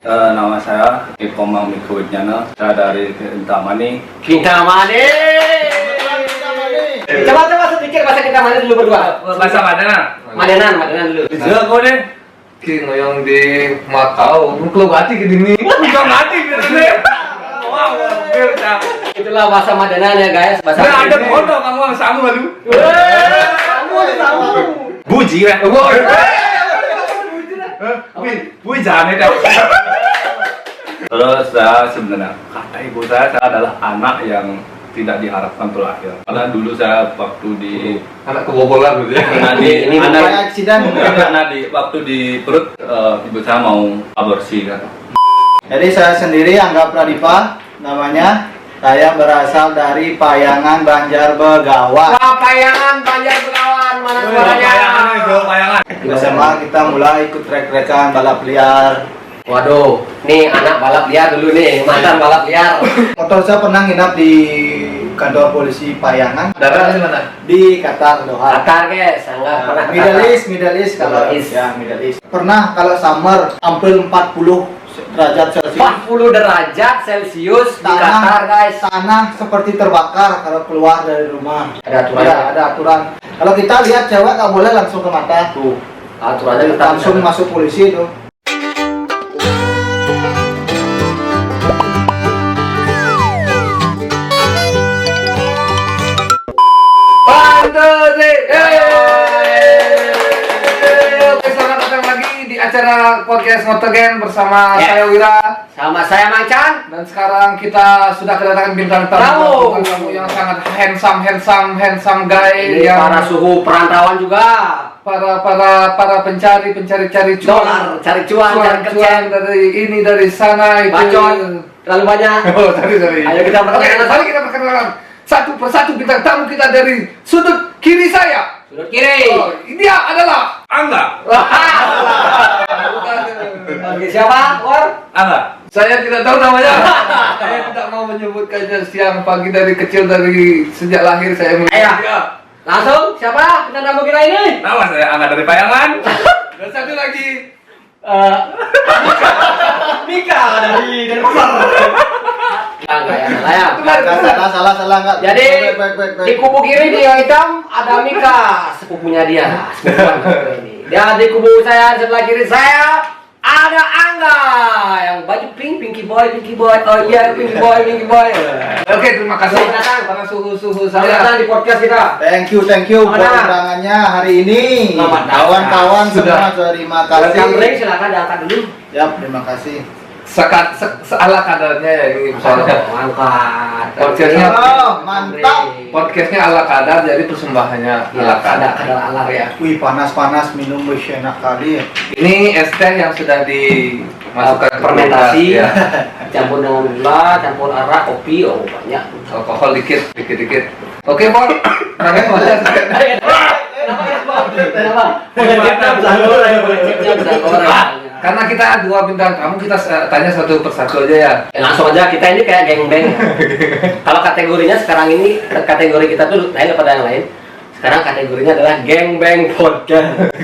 Nama saya Ikomang Miko Wijnana. Saya dari Kintamani. Kintamani. Coba sedikit bahasa Kintamani dulu berdua. Bahasa Madanan. Madanan dulu. Bisa kau deh. Kino yang di Makau, mukul mati ke dini. Bisa mati gitu deh. Wow, Itulah bahasa Madanan ya guys. Bahasa nah, ada bodoh kamu yang sama lu. Kamu. Buji lah. Buji jangan itu. Terus saya sebenarnya kata ibu saya adalah anak yang tidak diharapkan terlahir. Karena dulu saya waktu di Anak kebobolan gitu ya. Waktu di perut ibu saya mau aborsi kan. Jadi saya sendiri Angga Pradipa namanya. Saya berasal dari Payangan Banjar Begawan. Wah, Payangan Banjar Begawan, mana suaranya? Payangan. SMA kita mulai ikut trek-trekan balap liar. Waduh, nih anak balap liar dulu nih, mantan balap liar. Motor saya pernah nginap di kantor polisi Payangan. Daerah di mana? Di Qatar, Doha. Qatar guys, enggak pernah ke Middle Qatar. East kalau Middle East. ya Middle East. Pernah kalau summer hampir 40 derajat Celcius. 40 derajat Celcius di Qatar guys. Tanah seperti terbakar kalau keluar dari rumah. Ada aturan. Ada aturan. Kalau kita lihat cewek nggak boleh langsung ke mata tuh. Aturannya tetap Langsung masuk polisi itu. Oke, selamat datang lagi di acara podcast Motogen bersama Yes. saya Wira. sama saya Macan. Dan sekarang kita sudah kedatangan bintang tamu yang sangat handsome guy Ini yang para suhu perantauan juga. para pencari cuan. Dolar, cari cuan, cari kerja. dari sana itu. Bacot, terlalu banyak. Oh, sorry. Ayo kita perkenalkan. Mari kita perkenalkan satu persatu bintang tamu kita dari sudut kiri saya. Sudut kiri. Oh, dia adalah Angga. Oke, siapa? War? Angga. saya tidak tahu namanya. Saya tidak mau menyebutkannya siang pagi dari kecil dari sejak lahir saya Ayo. dia. Langsung, siapa? Kita tamu kita ini. Nama saya Angga dari Payangan. Dan satu lagi Mika dari Denpasar. Enggak ya. Salah enggak. Jadi Baik. di kubu kiri di yang hitam ada Mika, sepupunya dia. Sepupuan ini. Dan di kubu saya sebelah kiri saya ada Angga yang baju pink, Pinky Boy. Oh iya, Pinky Boy. Oke, terima kasih Selamat datang. para suhu Selamat saya. datang di podcast kita. Thank you buat Mana? undangannya hari ini. Selamat datang. Kawan-kawan Sudah. semua terima Welcome break, kasih. silakan diangkat dulu. Yap, terima kasih. Seala kadarnya ya ini soalnya. Angkat. Podcastnya. Oh, mantap. Podcastnya ala kadar, jadi persembahannya ala kadar. Kadar alar ya. Wih, panas minum wih enak kali ya. Ini es teh yang sudah dimasukkan ke Fermentasi, kulkas, ya. campur dengan gula, campur arak, kopi, oh banyak. Alkohol dikit. Oke, Paul. Namanya mana? Karena kita dua bintang tamu, kita tanya satu persatu aja ya. Langsung aja, kita ini kayak geng-beng. Kalau kategorinya sekarang ini, kategori kita tuh lain daripada yang lain. Sekarang kategorinya adalah geng-beng podcast.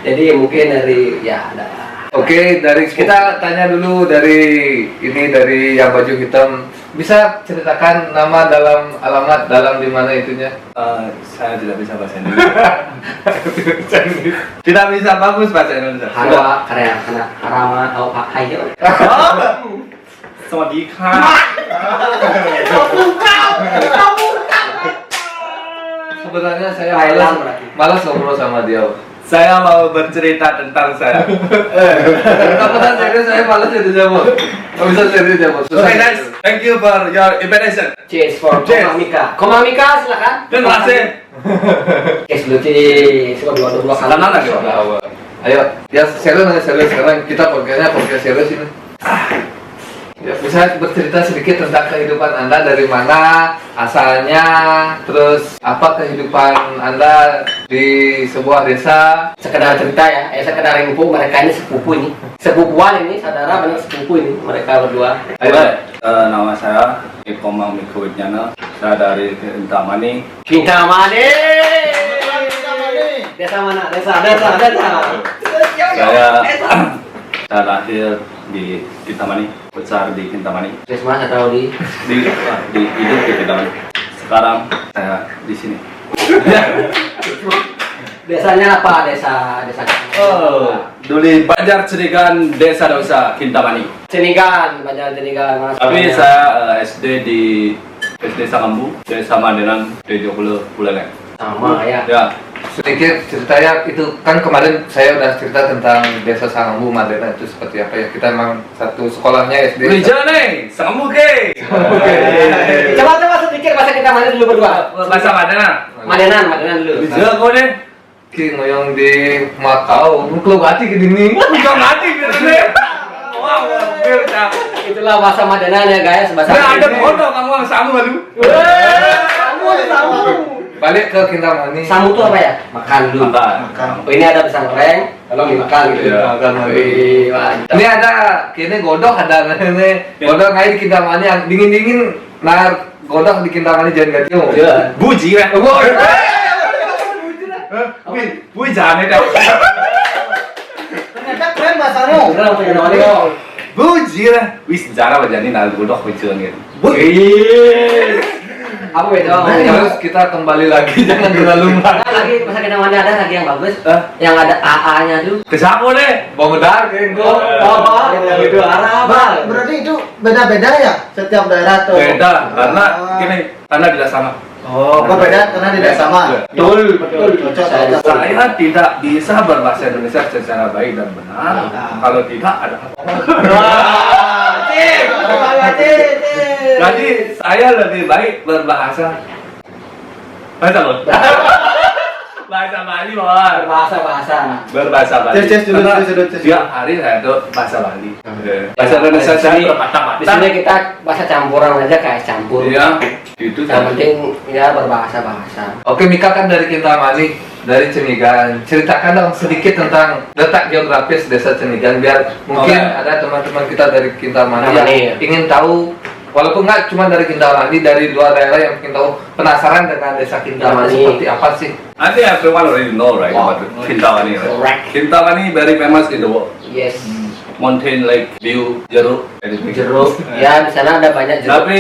Jadi mungkin dari, ya ada. Oke, dari kita tanya dulu dari yang baju hitam. Bisa ceritakan nama, alamat di mana itunya? Saya tidak bisa bahasa Indonesia. Tidak bisa bagus bahasa Indonesia. Harwa, karya, Harama, oh Pak Hayo. Sawadika. Sebenarnya saya Thailand berarti. malas ngobrol sama dia. Saya mau bercerita tentang saya. Kapan serius saya malas jadi jawab. Nggak bisa serius jawab. Okay guys, thank you for your invitation. Cheers for Cheers. Komamika, silakan. Terima kasih. Cheers dulu, cheers. Dua kali. Salam lagi. Ayo, ya serius sekarang kita podcast serius ini. Ya, bisa bercerita sedikit tentang kehidupan Anda, dari mana asalnya, terus apa kehidupan Anda di sebuah desa. Sekedar cerita ya, sekedar info, mereka ini sepupu ini. Sepupuan ini, saudara banyak sepupu ini, mereka berdua. Ayo. Nama saya Ikomang Miko Wijnana. Saya dari Kintamani. Kintamani. Desa mana? Desa. Saya lahir di Kintamani, besar di Kintamani. Christmas atau di Hidup di Kintamani. Sekarang saya di sini. desanya apa? Desa Dulu Banjar Cenigan, Desa Dosa, Kintamani. Cenigan, Banjar Cenigan. Mas. Tapi saya SD di SD Sangambu, Desa Mandenan, di Pulau sama ya. Ya, Sedikit ceritanya itu kan kemarin saya udah cerita tentang Desa Sangambu Madena itu seperti apa ya. Kita memang satu sekolahnya SD. Bija nih, Sangambu ke. Coba sedikit bahasa kita mana dulu berdua. Bahasa Mandenan. Madenan dulu. Bija kau deh. Ki ngoyong di Makau, lu hati ke dini. Bukan mati gitu deh. Wow, bisa. Itulah bahasa Madenan ya guys, bahasa. Nah, ada foto kamu yang sama baru. Samu. Balik ke Kintamani. Samu itu apa ya? Makan dulu. Makan. Oh, ini ada pisang goreng, tolong dimakan gitu. Iya. Makan Wih, mantap. Ini ada kini godok ada ini godok ngair di Kintamani yang dingin nar godok di Kintamani jangan ganti. Iya. Buji kan? Bui jangan deh. Ternyata keren bahasanya. Beneran punya nama ini kok. Buji lah. Wis cara bajani nal godok kucing gitu. Wih. Apa beda? Terus kita kembali lagi jangan terlalu Ada lagi masa kita mana ada lagi yang bagus, Hah? yang ada AA-nya tuh. Kesapo deh. Bongedar kayak gue. Apa? Yang itu Arab. Berarti itu beda-beda ya setiap daerah tuh. Beda karena karena tidak sama. Oh, kok beda karena tidak sama. Betul, Cocok. Saya tidak bisa berbahasa Indonesia secara baik dan benar. Kalau tidak ada apa. Jadi saya lebih baik berbahasa bahasa Bali, Bos. Bahasa. Berbahasa Bali. Tes dulu, Karena tes dulu. Tiap hari saya itu bahasa Bali. Bahasa Indonesia saya Di berpatah-patah. sini kita bahasa campuran aja kayak campur. Iya, itu Yang penting ya berbahasa. Oke, Mika kan dari Kintamani, dari Cenigan. Ceritakan dong sedikit tentang letak geografis Desa Cenigan biar mungkin Oke. ada teman-teman kita dari Kintamani yang Kintamani. ingin tahu, walaupun nggak cuma dari Kintamani, dari luar daerah yang ingin tahu, penasaran dengan Desa Kintamani Kintamani. seperti apa sih? I think everyone already know, right, Wow. about Kintamani, right? Correct. Kintamani very famous in the world. Yes. Mountain, lake, view, jeruk, anything. Jeruk. Ya di sana ada banyak jeruk. Tapi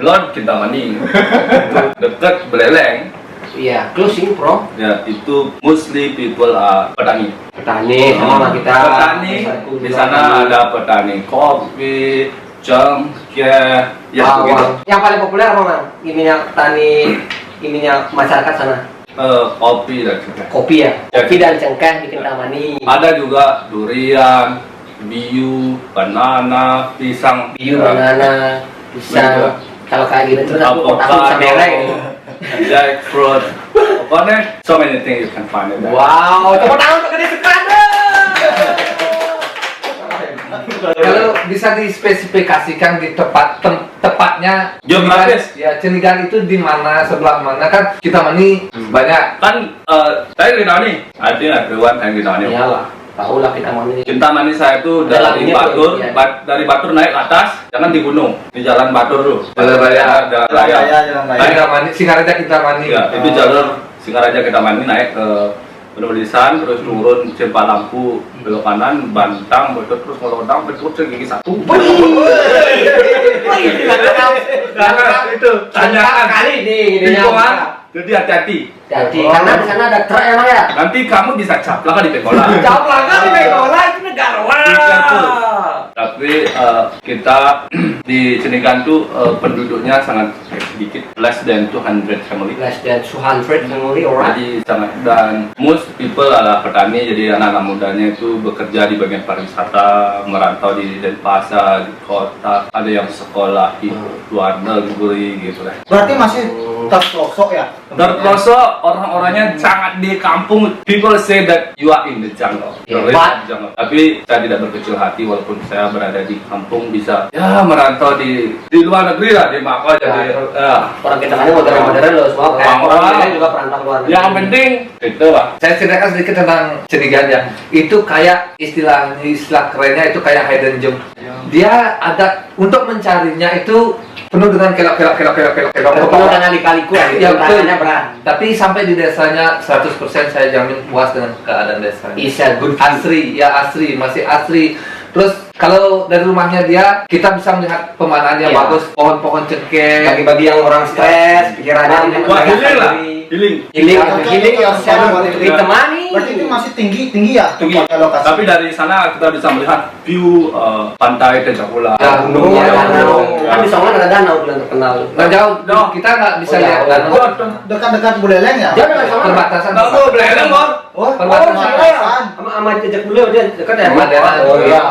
Lord Kintamani itu dekat Beleleng, Iya, closing bro. ya itu mostly people are petani. Petani sama kita. Petani di sana ada petani kopi, cengkeh, ya begitu. Yang paling populer apa man? Ininya petani, ininya masyarakat sana. Kopi dan cengkeh. Kopi ya. Ya. Kopi dan cengkeh di Kintamani. Ada juga durian, biu, banana, pisang, Biu, ya, banana, pisang. Kalau kayak gitu terus aku avocado, bisa mereng. jackfruit. Pokoknya so many things you can find in there. Wow, tepuk tangan untuk Gede Sukanda. Kalau bisa dispesifikasikan di tepatnya Geografis. ya Cenigan itu di mana, sebelah mana kan Kintamani banyak. Kan saya Kintamani, artinya everyone and Kintamani. Iyalah, tahu lah Kintamani. Kintamani saya itu Ada dari lagunya Batur, tuh, iya. dari Batur naik ke atas, jangan di gunung, di jalan Batur dulu. Jalan raya. Jalan Jalan raya. raya, jalan raya. Kintamani, Singaraja Kintamani. Ya, itu jalur Singaraja Kintamani naik ke Penulisan, terus turun Cipalampu, belok kanan, Bantang, betul terus ngelodang, betul terus gigi satu. Jangan itu, tanyakan kali nih tikungan, jadi hati-hati. Jadi karena di sana ada truk emang ya. Nanti kamu bisa caplak di Pekola. Caplakan di Megola itu negara. Be careful. Tapi kita di Cenigan tuh penduduknya sangat sedikit, less than 200 family. Less than 200 family, alright. Jadi sangat, dan most people adalah petani, jadi anak-anak mudanya itu bekerja di bagian pariwisata, merantau di Denpasar, di kota, ada yang sekolah di luar negeri gitu lah. Berarti masih terpelosok ya? Terpelosok, orang-orangnya sangat di kampung. People say that you are in the jungle. Yeah, You are in but- the jungle. Tapi saya tidak berkecil hati walaupun saya berada di kampung, bisa ya merantau di luar negeri lah, di Makau jadi Orang kita kan modern-modern loh semua. Kayak Orang- orang lain juga perantau luar negeri. yang penting itu lah. Saya ceritakan sedikit tentang Cenigan ya. Itu kayak istilah kerennya itu kayak hidden gem. Dia ada untuk mencarinya itu penuh dengan kelok. Penuh dengan lika-liku Ya betul. tantangannya berat. Tapi sampai di desanya 100% saya jamin puas dengan keadaan desanya. Is a good Asri, ya asri, masih asri. Terus kalau dari rumahnya dia, kita bisa melihat pemandangan yang Iya. bagus, pohon-pohon cengkeh. Bagi-bagi yang orang stres, pikirannya Wah, healing lah. Healing. Healing yourself, ditemani. Berarti itu masih tinggi ya Tinggi. tempatnya lokasi. Tapi dari sana kita bisa melihat view pantai Tejapula. Ya, Gunung, Iya, danau. iya. Kan di Songan ada danau yang terkenal. Nggak jauh, Jauh. kita nggak bisa Oh, lihat jauh. danau. Dekat-dekat Buleleng ya? Jauh dengan Songan. Perbatasan. Nggak mau beleng, Bor. Oh, Perbatasan. Sama jejak bulu dia dekat ya. Madena. Oh iya.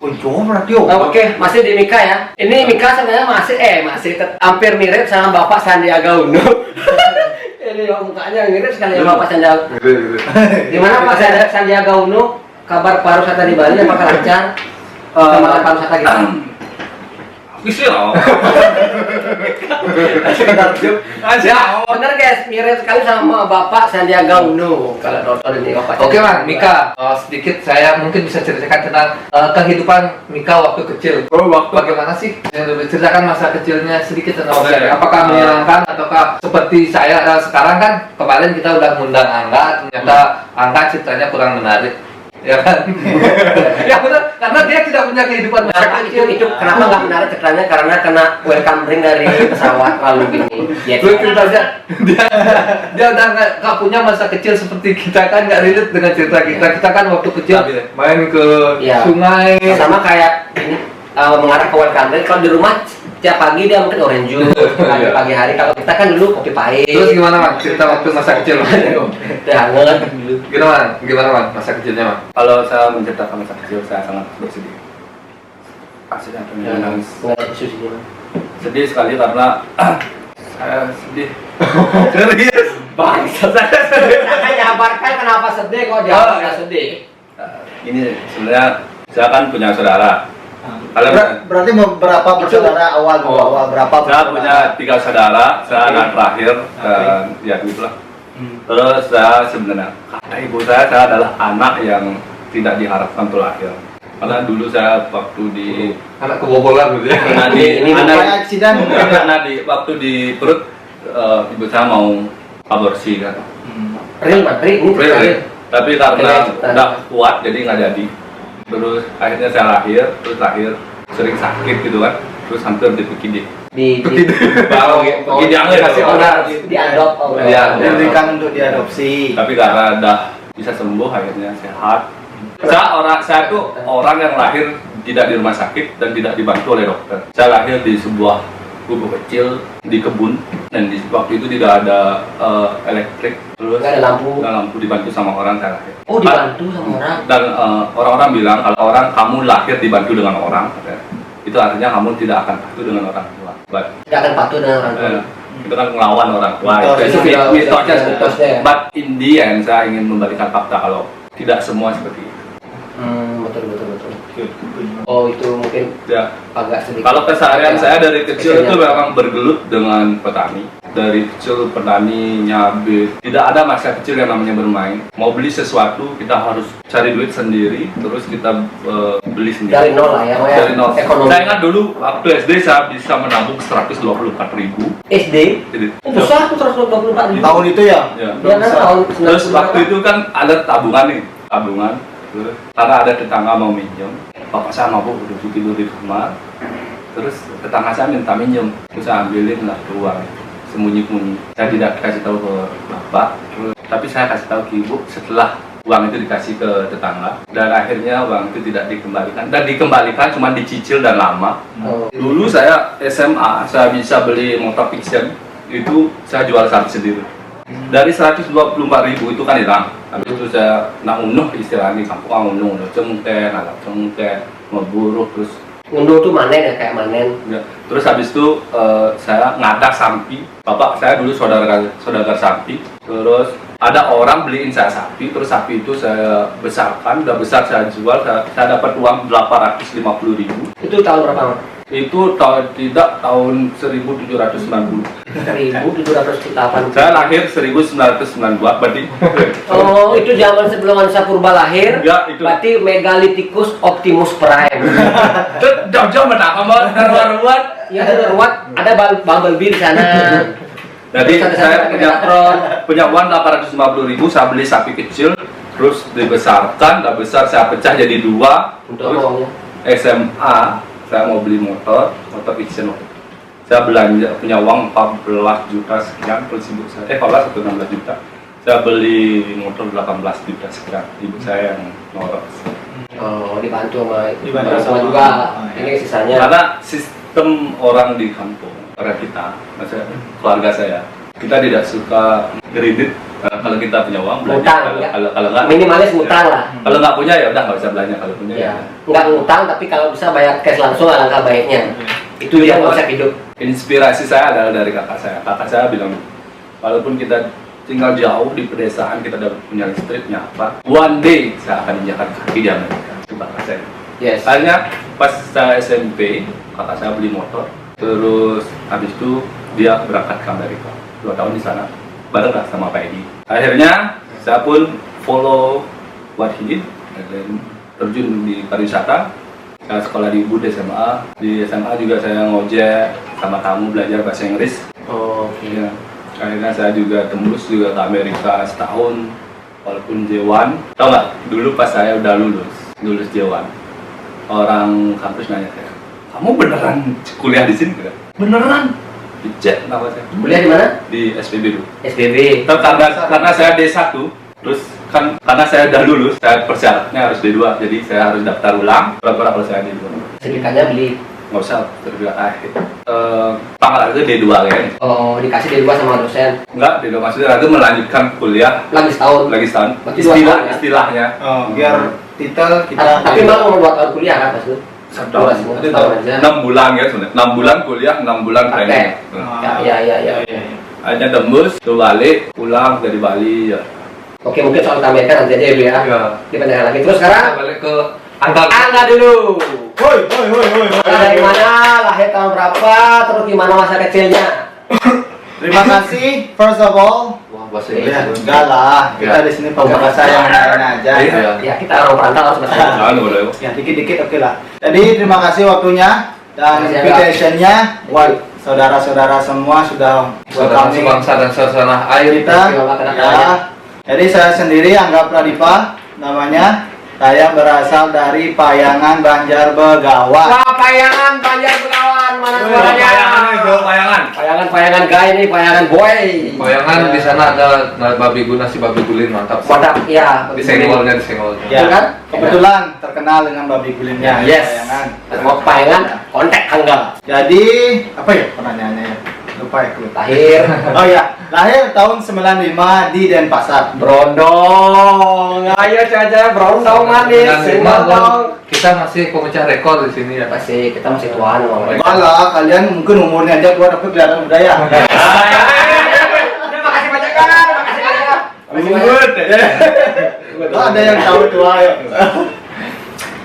Oh, jauh berarti oh. Nah, Oke, masih di Mika ya. Ini Mika sebenarnya masih hampir mirip sama Bapak Sandiaga Uno. Ini mukanya mirip sekali sama Bapak Sandiaga. Gimana Pak Sandiaga Uno? Kabar pariwisata di Bali apakah lancar? Kemana pariwisata kita? Bisa loh. Ya, bener guys, mirip sekali sama Bapak Sandiaga Uno. Kalau nonton ini Bapak. Oke Bang, Mika, sedikit saya mungkin bisa ceritakan tentang kehidupan Mika waktu kecil. Oh, waktu Bagaimana sih? Ceritakan masa kecilnya sedikit tentang Oke. saya. Apakah menyenangkan ataukah seperti saya sekarang kan kemarin kita udah ngundang Angga, ternyata Angga ceritanya kurang menarik. Ya kan? Ya benar, karena dia tidak punya kehidupan masa Nah, kecil. itu kenapa nggak menarik ceritanya karena kena welcome drink dari pesawat lalu gini. Ya, Lu cerita aja, dia udah nggak punya masa kecil seperti kita kan, nggak relate dengan cerita kita. Kita kan waktu kecil Stabil ya? main ke Iya. sungai. sama kayak ini mengarah ke welcome drink. Kalau di rumah tiap pagi dia mungkin orange juice, Iya. pagi hari. Kalau kita kan dulu kopi pahit. Terus gimana Bang? Cerita waktu masa kecil. Teh hangat dulu. Gimana Bang? Masa kecilnya Bang? Kalau saya menceritakan masa kecil, saya sangat bersedih. Pasti saya akan menangis. Nggak ada susu gimana? Sedih sekali karena saya sedih. Serius. Bangsa saya sedih. Saya jabarkan kenapa sedih kok dia nggak sedih. Ini sebenarnya saya kan punya saudara. Kalau Berarti berapa bersaudara awal dulu? Awal berapa saya bersaudara? punya 3 saudara, saya anak terakhir dan ya gitulah. Terus saya sebenarnya kata ibu saya adalah anak yang tidak diharapkan untuk lahir. Karena dulu saya waktu di Anak kebobolan gitu ya. karena di Ini anak Kayak aksiden. karena di waktu di perut ibu saya mau aborsi kan. Real man, real. Tapi karena Oke, udah kuat jadi nggak jadi. Terus akhirnya saya lahir, terus lahir sering sakit gitu kan. Terus hampir dipikir di pergi diambil kasih orang. diadop oleh Iya. Diberikan untuk diadopsi. Tapi karena udah bisa sembuh akhirnya sehat. Saya tuh orang yang lahir tidak di rumah sakit dan tidak dibantu oleh dokter. Saya lahir di sebuah gubuk kecil di kebun dan di waktu itu tidak ada elektrik, terus Nggak ada lampu. nggak lampu, dibantu sama orang saya lahir. Oh, dibantu sama orang. Dan orang-orang bilang kalau orang kamu lahir dibantu dengan orang, katanya, itu artinya kamu tidak akan patuh dengan orang tua. But, Tidak akan patuh dengan orang tua. itu kan melawan orang tua. Mitos, Itu itu mitosnya. mitosnya ya. But in the end saya ingin membalikan fakta kalau tidak semua seperti itu. Betul. Oh, itu mungkin Ya. agak sedikit. Kalau keseharian saya dari kecil itu Kecilnya. memang bergelut dengan petani. Dari kecil petani, nyabit. Tidak ada masa kecil yang namanya bermain. Mau beli sesuatu kita harus cari duit sendiri, terus kita beli sendiri. Dari nol lah ya, Dari nol. ekonomi. Saya ingat dulu waktu SD saya bisa menabung 124.000. SD. Jadi, Oh, besar tuh 124 ribu. Tahun itu ya? ya. Dia kan tahun Terus 90. waktu itu kan ada tabungan nih, tabungan. Terus, karena ada tetangga mau minjem, bapak saya mabuk duduk tidur di kamar. Terus tetangga saya minta minjem, terus saya ambilin lah uang sembunyi-sembunyi. Saya tidak kasih tahu ke bapak, terus, tapi saya kasih tahu ke ibu setelah uang itu dikasih ke tetangga. Dan akhirnya uang itu tidak dikembalikan. Dan dikembalikan cuma dicicil dan lama. Oh. Dulu saya SMA, saya bisa beli motor fiction, itu saya jual sapi sendiri. Dari 124.000 itu kan hilang. Habis itu saya nak unuh istilahnya di kampung unuh, cengkeh, anak cengkeh, ngeburu, terus Ngunduh tuh manen ya, kayak manen. ya. Terus habis itu saya ngadak sapi. Bapak saya dulu saudagar sapi. Terus ada orang beliin saya sapi, terus sapi itu saya besarkan, udah besar saya jual, saya dapat uang 850.000. Itu tahun berapa, Mas? Itu tahun 1790. 1708. Saya lahir 1992, berarti Oh, itu zaman sebelum Manusia Purba lahir. Ya, itu. Berarti Megalithikus Optimus Prime. jauh-jauh menang sama ruat-ruat. Ya, ada ruwet, ada Bumblebee di sana. Jadi Terus ada saya Megatron. punya uang 850.000, saya beli sapi kecil, terus dibesarkan, udah besar saya pecah jadi 2. Untuk Terus uangnya. SMA saya mau beli motor Vision. Saya belanja punya uang 14 juta sekian plus ibu saya 14 atau 16 juta. Saya beli motor 18 juta sekian, ibu saya yang norok. Oh, dibantu sama Dibantu orang tua sama- juga. oh, iya. Ini sisanya. Karena sistem orang di kampung, orang kita, maksudnya keluarga saya, kita tidak suka kredit. Kalau kita punya uang belanja, Ngutang, kalau ya. kalau nggak Minimalis ngutang lah. kalau nggak punya ya udah nggak usah belanja, kalau punya Ya, nggak ngutang tapi kalau bisa bayar cash langsung alangkah baiknya. Itu dia konsep hidup. Inspirasi saya adalah dari kakak saya. Kakak saya bilang, walaupun kita tinggal jauh di pedesaan, kita udah punya listriknya apa, one day saya akan injakan kaki di Amerika. Itu kakak saya. Yes. Akhirnya pas saya SMP, kakak saya beli motor. Terus habis itu dia berangkat ke Amerika. 2 tahun di sana, bareng lah sama Pak Edi. Akhirnya saya pun follow what he did, dan terjun di pariwisata. Saya sekolah di UBUD SMA. Di SMA juga saya ngojek sama kamu belajar bahasa Inggris. Oh, oke. Ya. Akhirnya saya juga tembus juga ke Amerika setahun, walaupun J1. Tahu nggak? Dulu pas saya udah lulus J1, orang kampus nanya saya, kamu beneran kuliah di sini nggak? Beneran? Dicek nama saya. Kuliah di mana? Di SPB dulu. SBB. Tapi karena saya D1, terus kan karena saya udah lulus, saya persyaratnya harus D2, jadi saya harus daftar ulang. Pura-pura kalau saya D2. Sedikitnya beli. Nggak usah terbilang akhir. Tanggal itu D2 kan? Oh, dikasih D2 sama dosen. Enggak, D2 maksudnya aku melanjutkan kuliah Lagi setahun. lagi setahun. Berarti 2 tahun, ya? Istilahnya. Oh, biar titel kita. Tapi mau 2 tahun kuliah kan pas itu? Setahun. Setahun aja. 6 bulan ya sebenarnya. 6 bulan kuliah, 6 bulan Praktek. training. Ya. Akhirnya tembus, tuh balik, pulang dari Bali ya. Oke, mungkin soal ke Amerika nanti aja dulu ya. Ya. Dipanjangkan lagi. Terus sekarang Kita balik ke Angga. Angga dulu. Hoi. Dari mana? Lahir tahun berapa? Terus gimana masa kecilnya? Terima kasih. First of all, Wah, bahasa ya, Inggris. enggak lah. Kita di sini pakai bahasa yang lain aja. Iya. Ya, kita orang perantau harus bahasa Inggris. Jangan boleh. Ya, dikit-dikit oke lah. Jadi terima kasih waktunya dan Terima kasih, invitation-nya buat saudara-saudara semua sudah Saudara welcoming sebangsa dan setanah air. kita. Terima kasih, Bapak, Ya. Jadi saya sendiri Angga Pradipa namanya. Saya berasal dari Payangan Banjarbegawan. Wah, Payangan Banjar Begawan, mana suaranya? Payangan gay nih, payangan boy. Bayangan di sana ada babi guna si babi gulin mantap. Mantap, ya. Disenggolnya. Ya, Kan? kebetulan terkenal dengan babi gulinnya. Yes. Payangan. Mau payangan, kontak Angga. Jadi apa ya pertanyaannya ya? Lupa ya. Lahir Oh ya, lahir tahun 95 di Denpasar. Brondong. Ayo caca Brondong manis. Brondong. Kita masih pemecah rekor di sini ya. Masih kita masih tuan ngomong. Enggak lah, kalian mungkin umurnya aja tua tapi kelihatan muda ya. Makasih banyak kan. Makasih banyak. Oh, ada yang tahu tua ya.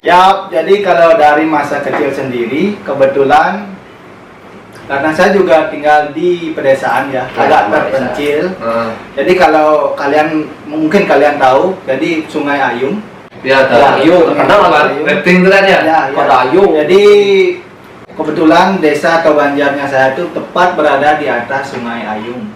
Ya, jadi kalau dari masa kecil sendiri, kebetulan karena saya juga tinggal di pedesaan ya, agak terpencil. Jadi kalau mungkin kalian tahu, jadi Sungai Ayung. Ya, Ayung, terkenal lah. Rating itu kan ya? Kota Ayung. Jadi kebetulan desa atau banjarnya saya itu tepat berada di atas Sungai Ayung.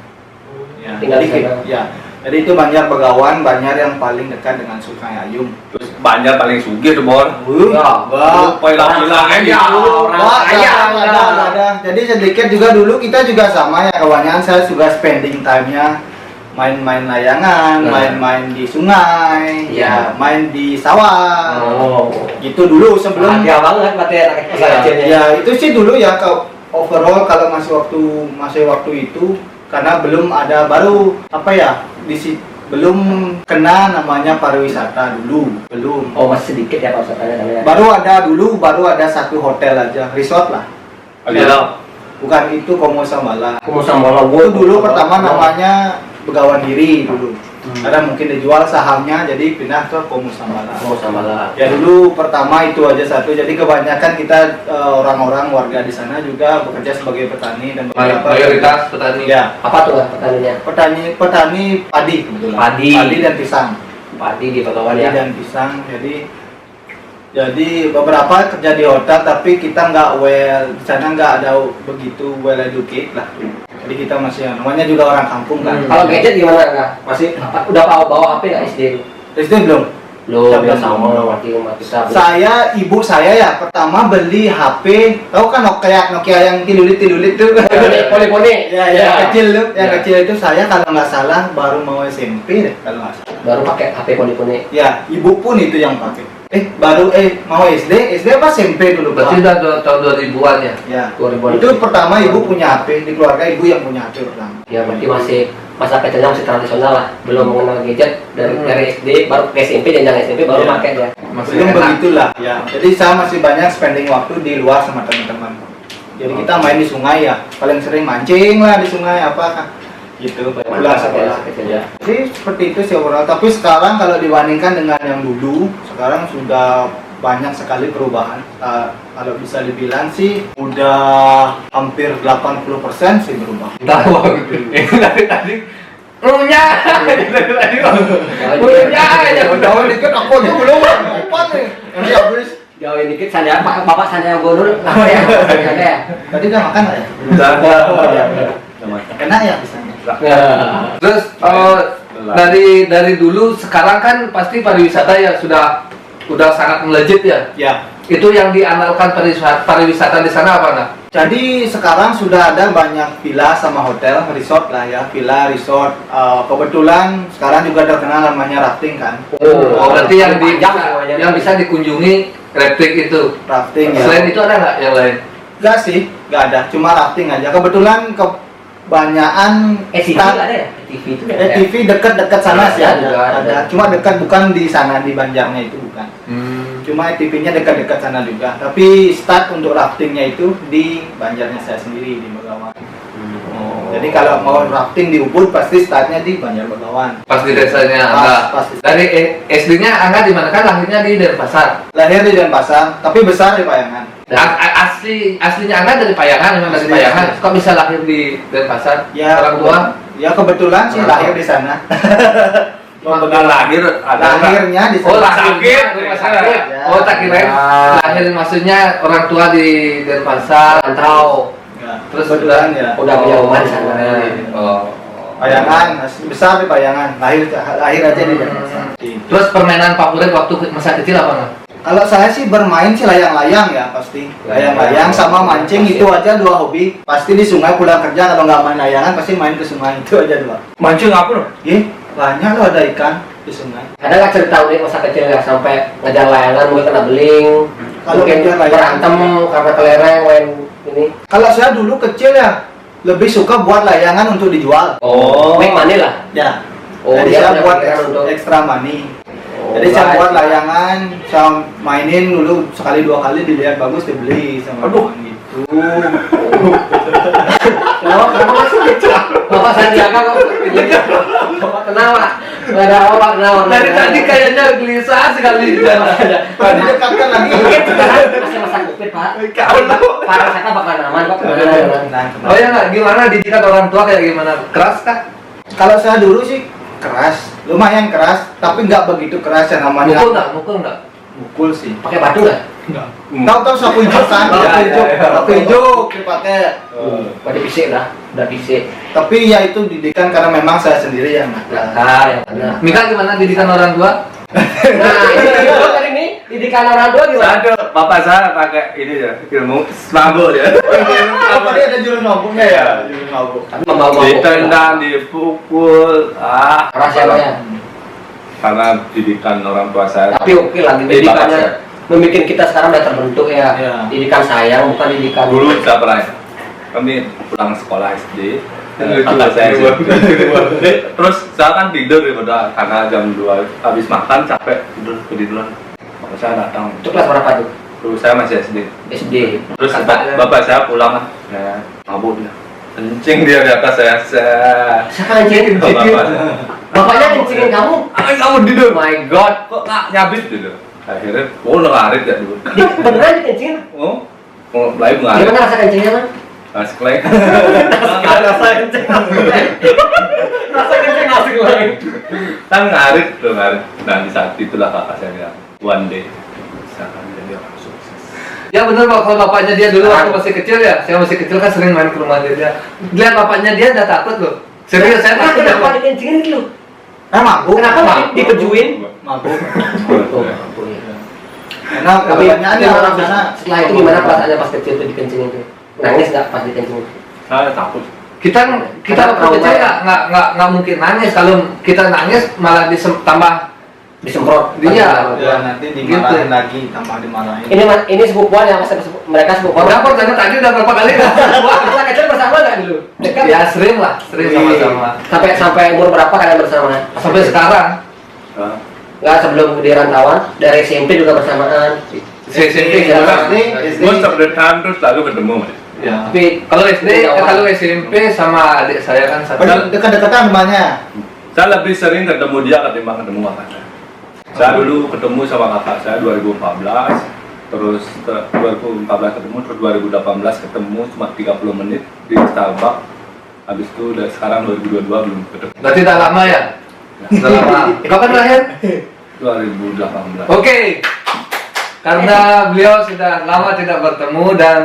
Ya, Tinggal di jadi, sana. ya, jadi itu Banjar Begawan, Banjar yang paling dekat dengan Sungai Ayung. Terus Banjar paling sugih tuh, Bor. Ya, Wah, Hilang-hilang kaya, gitu. orang Wah, kaya. ada. Jadi sedikit juga dulu kita juga sama ya kawannya, saya juga spending time-nya main-main layangan, Nah. main-main di sungai, Iya. ya, main di sawah. Oh. Gitu dulu sebelum Bahagia banget berarti anak kecilnya. ya itu sih dulu ya overall kalau masih waktu itu karena belum ada belum kena namanya pariwisata dulu belum. Oh, masih sedikit ya kalau saya tanya. Baru ada satu hotel aja, resort lah. Aja. Bukan itu Komo Sambala. Aku mau sama lo. Itu dulu pertama namanya Begawan Diri dulu. Karena mungkin dijual sahamnya jadi pindah ke Komo Sambala. Mau sama lah. Ya dulu pertama itu aja satu. Jadi kebanyakan kita orang-orang warga di sana juga bekerja sebagai petani dan Mayoritas petani. Ya, Apa tuh petaninya? petani padi kebetulan. Padi. Dan pisang. Padi di Begawan Padi ya. dan pisang. Jadi beberapa kerja di hotel tapi kita di sana nggak ada begitu well educated lah. Jadi kita masih namanya juga orang kampung kan. Kalau gadget gimana enggak? Masih udah bawa HP enggak SD? SD belum. Lo udah sama mati kita. Saya, ibu saya ya pertama beli HP, tahu kan Nokia yang tilulit tuh. Poni. Ya, yang kecil tuh, yang kecil itu saya kalau nggak salah baru mau SMP deh kalau nggak salah. Baru pakai HP poni. Ya, ibu pun itu yang pakai. Baru mau SD apa SMP dulu Pak? Berarti udah tahun 2000-an ya? Ya, 2000-an. itu pertama ibu punya HP, di keluarga ibu yang punya HP pertama. Ya berarti masih masa kecilnya masih tradisional lah, belum mengenal gadget dari SD, baru ke SMP, jenjang SMP baru pakai dia. Belum begitulah ya. Jadi saya masih banyak spending waktu di luar sama teman-teman. Jadi kita main di sungai ya, paling sering mancing lah di sungai apa kan gitu pulang sekolah. Jadi seperti itu sih overall. Tapi sekarang kalau dibandingkan dengan yang dulu, sekarang sudah banyak sekali perubahan. Kalau bisa dibilang sih udah hampir 80% sih berubah. Tahu dari tadi ngunyah dari tadi ngunyah aja Jauh dikit aku aja belum apa nih. Nanti habis Jauhin dikit sandal, bapak sandal yang gondol apa ya? tadi udah makan nggak ya? Enak ya pisangnya. terus dari dulu sekarang kan pasti pariwisata ya sudah sangat melejit ya. Ya. Itu yang diandalkan pariwisata di sana apa enggak? Jadi sekarang sudah ada banyak villa sama hotel, resort lah ya, villa, resort. Kebetulan sekarang juga terkenal namanya rafting kan. Oh, berarti yang Panjang, bisa dikunjungi rafting itu. Rafting ya. Selain itu ada nggak yang lain? Enggak sih, enggak ada, cuma rafting aja. Kebetulan kebanyakan TV ada ya? TV itu ya? TV dekat-dekat sana sih Ada, ada. ada. Cuma dekat, bukan di sana di Banjarnya itu bukan. Cuma TV-nya dekat-dekat sana juga. Tapi start untuk raftingnya itu di Banjarnya saya sendiri di Begawan. Jadi kalau mau rafting di Ubud pasti startnya di Banjar Begawan. Pas di desanya Angga. Pas. Dari SD-nya Angga di mana kan? Lahirnya di Denpasar. Lahir di Denpasar, tapi besar di Payangan. Aslinya Angga dari Payangan, memang dari Asli. Payangan. Kok bisa lahir di Denpasar? Ya, Orang tua? Ya kebetulan sih lahir di sana. lahir Lahirnya di sana. Oh, sakit. rumah sakit. Ya. Oh, tak kirain Ya. lahir maksudnya orang tua di Denpasar. Rantau. Ya, Terus kebetulan ya. Udah punya rumah di sana. Oh. Payangan, besar di Payangan. Lahir aja di Denpasar. Terus permainan favorit waktu masa kecil apa nggak? Kalau saya sih bermain sih layang-layang ya pasti. Layang-layang sama mancing itu aja dua hobi. Pasti di sungai pulang kerja kalau nggak main layangan pasti main ke sungai itu aja dua. mancing apa loh? Banyak loh ada ikan di sungai. Ada nggak cerita unik masa kecil ya sampai ngejar layangan mungkin kena beling, Kalau mungkin ngejar layangan- berantem karena kelereng main ini. Kalau saya dulu kecil ya lebih suka buat layangan untuk dijual. Make money lah. Ya. Oh, Jadi dia saya punya buat pikiran untuk- extra money. Oh, Jadi saya baik. buat layangan, saya mainin dulu sekali dua kali dilihat bagus dibeli sama Aduh. teman gitu. Kenapa masih gitu? Bapak Sandiaga kok gitu? Bapak kenapa? Nggak ada apa kenapa? Dari tadi kayaknya gelisah sekali. Tadi dekatkan lagi. Mungkin sekarang masih masa covid pak. Para saya bakal aman kok. Nah, Oh ya nggak, gimana didikan orang tua kayak gimana? Keras kah? kalau saya dulu sih keras, lumayan keras, tapi nggak begitu keras yang namanya. Mukul nggak? Mukul sih. Pakai batu nggak? Tahu sapu hijau kan? Sapu hijau dipakai. Pada fisik lah, udah fisik. Tapi ya itu didikan karena memang saya sendiri yang nakal. Nakal yang benar. Mika gimana didikan orang tua? Nah ini kali ini didikan orang tua gimana? Bapak saya pakai ini ya, ilmu mabuk ya. Apa dia ada jurus mabuknya ya? Jurus mabuk. Tapi membawa Ditendang, dipukul, keras ya pak ya. karena didikan orang tua saya. Tapi oke lah Bapak didikannya saya. membuat kita sekarang udah terbentuk ya. Iya. Didikan sayang bukan didikan Dulu saya pernah, kami pulang sekolah SD, kata saya sih. Terus saya kan tidur ya udah, karena jam 2 habis makan capek tiduran. Bapak saya datang. Itu kelas berapa tuh? Dulu saya masih SD. SD. Terus bapak saya pulang lah, mabuk dia. Kencing dia di atas saya. Siapa kencing? Bapaknya kencingin kamu? Kamu tidur. Oh my god. Kok nggak nyabit gitu? Akhirnya, ngarit ya dulu. Beneran dikencingin? Oh, mulai ngarit. Gimana rasa kencingnya man? Nasi klek. Rasa kencing Rasa kencing nasi goreng. Kan ngarit tuh ngarit. Nah di saat itulah kakak saya bilang, one day saya akan menjadi orang sukses. Ya benar Pak, kalau bapaknya dia dulu waktu masih kecil ya, saya masih kecil kan sering main ke rumah dia. Lihat bapaknya dia udah takut loh. Serius saya takut ya. Kenapa dikencingin gitu? Mabuk. Kenapa dipejuin? Mabuk. Oh, Karena Tapi kebanyakan orang sana. setelah itu gimana perasaannya pas kecil tuh dikencingin tuh? Nangis nggak pas dikencingin? Saya takut. Kita waktu kecil nggak mungkin nangis. Kalau kita nangis malah tambah Disemprot. Iya. Ya nanti dimarahin lagi, tambah dimarahin. Ini sepupuan yang mereka sepupuan. Kenapa? Karena tadi udah berapa kali Masa kecil bersama nggak dulu? Dekat? ya sering sama-sama. Sampai umur berapa kalian bersama? Sampai sekarang. Nah, Nggak, sebelum di rantauan, dari SMP juga bersamaan. SMP Iya. most of the time tuh selalu ketemu, Mas. Ya. Tapi Kalau SD, kalau SMP sama adik saya kan satu. Dekat-dekatan rumahnya. Saya lebih sering ketemu dia ketimbang ketemu kakak saya. Saya dulu ketemu sama kakak saya 2014, terus 2014 ketemu, terus 2018 ketemu cuma 30 menit di Starbucks. Habis itu udah sekarang 2022 belum ketemu. Berarti udah lama ya? Sudah lama. Kapan lahir? 2018. Oke. Karena beliau sudah lama tidak bertemu dan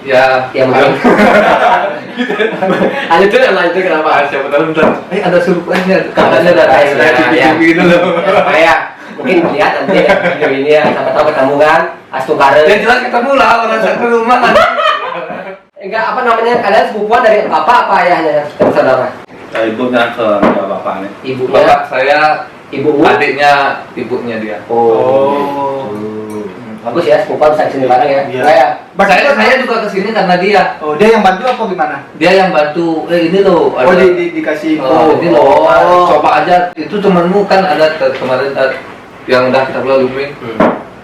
ya mungkin. Lanjut kenapa? siapa tahu bentar. Ada surprise-nya. Katanya ada saya TV gitu loh. Supaya mungkin lihat nanti video ini ya, siapa tahu ketemu kan, astukare. Ya jelas ketemu lah orang satu rumah kan. Enggak, apa namanya, kalian sepupuan dari bapak apa ayahnya dan saudara? Ibunya ke bapaknya. Ibunya, Bapak saya, ibumu. adiknya, ibunya dia. Oh. Bagus ya, sepupuan bisa kesini bareng ya. Iya. Enggak ya? Saya juga kesini karena dia. Oh, dia yang bantu apa gimana? Dia yang bantu. Ini loh. Oh, dikasih info. Ini loh. Coba aja. Itu temanmu kan ada kemarin yang udah kita lalui.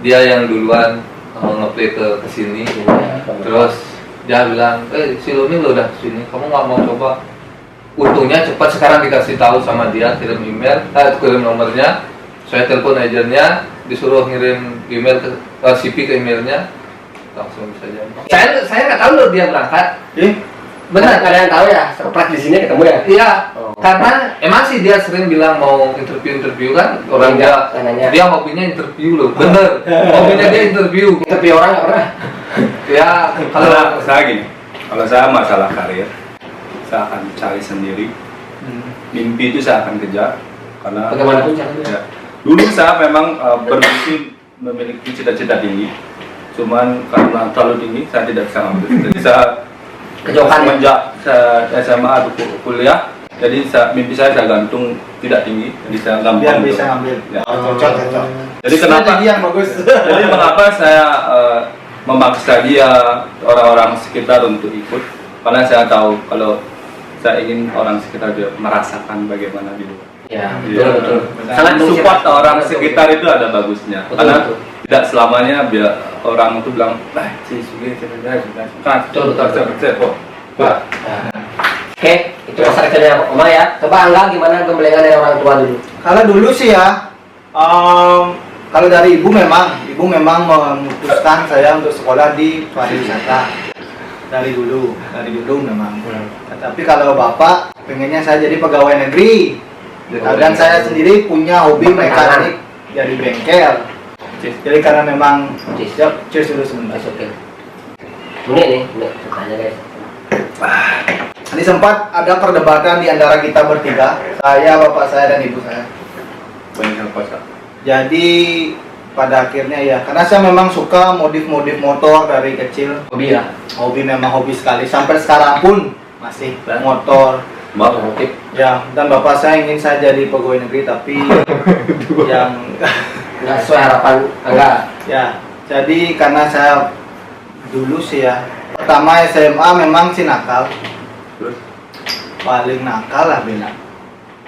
Dia yang duluan ngeplay ke kesini. Terus dia bilang, si Lumi lo udah kesini. Kamu nggak mau coba? Untungnya cepat sekarang dikasih tahu sama dia, kirim email, kirim nomornya. Saya telepon agennya, disuruh ngirim email ke CP ke emailnya, langsung bisa jadi. Saya nggak tahu loh dia berangkat. Benar, kalian tahu ya, surprise di sini ketemu ya? Iya, karena emang sih dia sering bilang mau interview kan, orang dia hobinya interview loh, bener, hobinya dia interview. Interview orang nggak pernah. Ya, Kalau saya gini, kalau saya masalah karir, saya akan cari sendiri. Mimpi itu saya akan kejar, karena Bagaimanapun caranya. ya, dulu saya memang bermimpi memiliki cita-cita tinggi, cuman karena terlalu tinggi saya tidak bisa ngambil. Jadi saya Kejauhan. semenjak saya SMA atau kuliah, jadi mimpi saya gantung tidak tinggi, jadi saya gampang Biar untuk- bisa ngambil. Ya. Cocok. Jadi kenapa? Strategi yang bagus. Jadi mengapa saya memaksa dia, orang-orang sekitar untuk ikut? Karena saya tahu kalau saya ingin orang sekitar dia merasakan bagaimana di luar. Ya, Iya. betul. Sangat support orang sekitar itu ada bagusnya. Betul, Karena betul. tidak selamanya biar orang itu bilang, Oke, itu masa kecilnya Oma ya. Coba Angga gimana gembelengan dari orang tua dulu? Kalau dulu sih ya, kalau dari ibu memang memutuskan saya untuk sekolah di pariwisata dari dulu memang. Tapi kalau bapak pengennya saya jadi pegawai negeri. Dan saya sendiri punya hobi mekanik dari bengkel. Jadi karena memang cheers dulu sebentar. Oke. Ini tanya guys. Ini sempat ada perdebatan di antara kita bertiga, saya, bapak saya, dan ibu saya. Banyak apa? Jadi pada akhirnya ya, karena saya memang suka modif-modif motor dari kecil. Hobi ya? Hobi memang hobi sekali, sampai sekarang pun masih motor. Motif. Ya, dan bapak saya ingin saya jadi pegawai negeri, tapi yang Nggak sesuai harapan Angga. ya, jadi karena saya dulu sih ya, pertama SMA memang sih nakal, Terus? paling nakal lah bilang.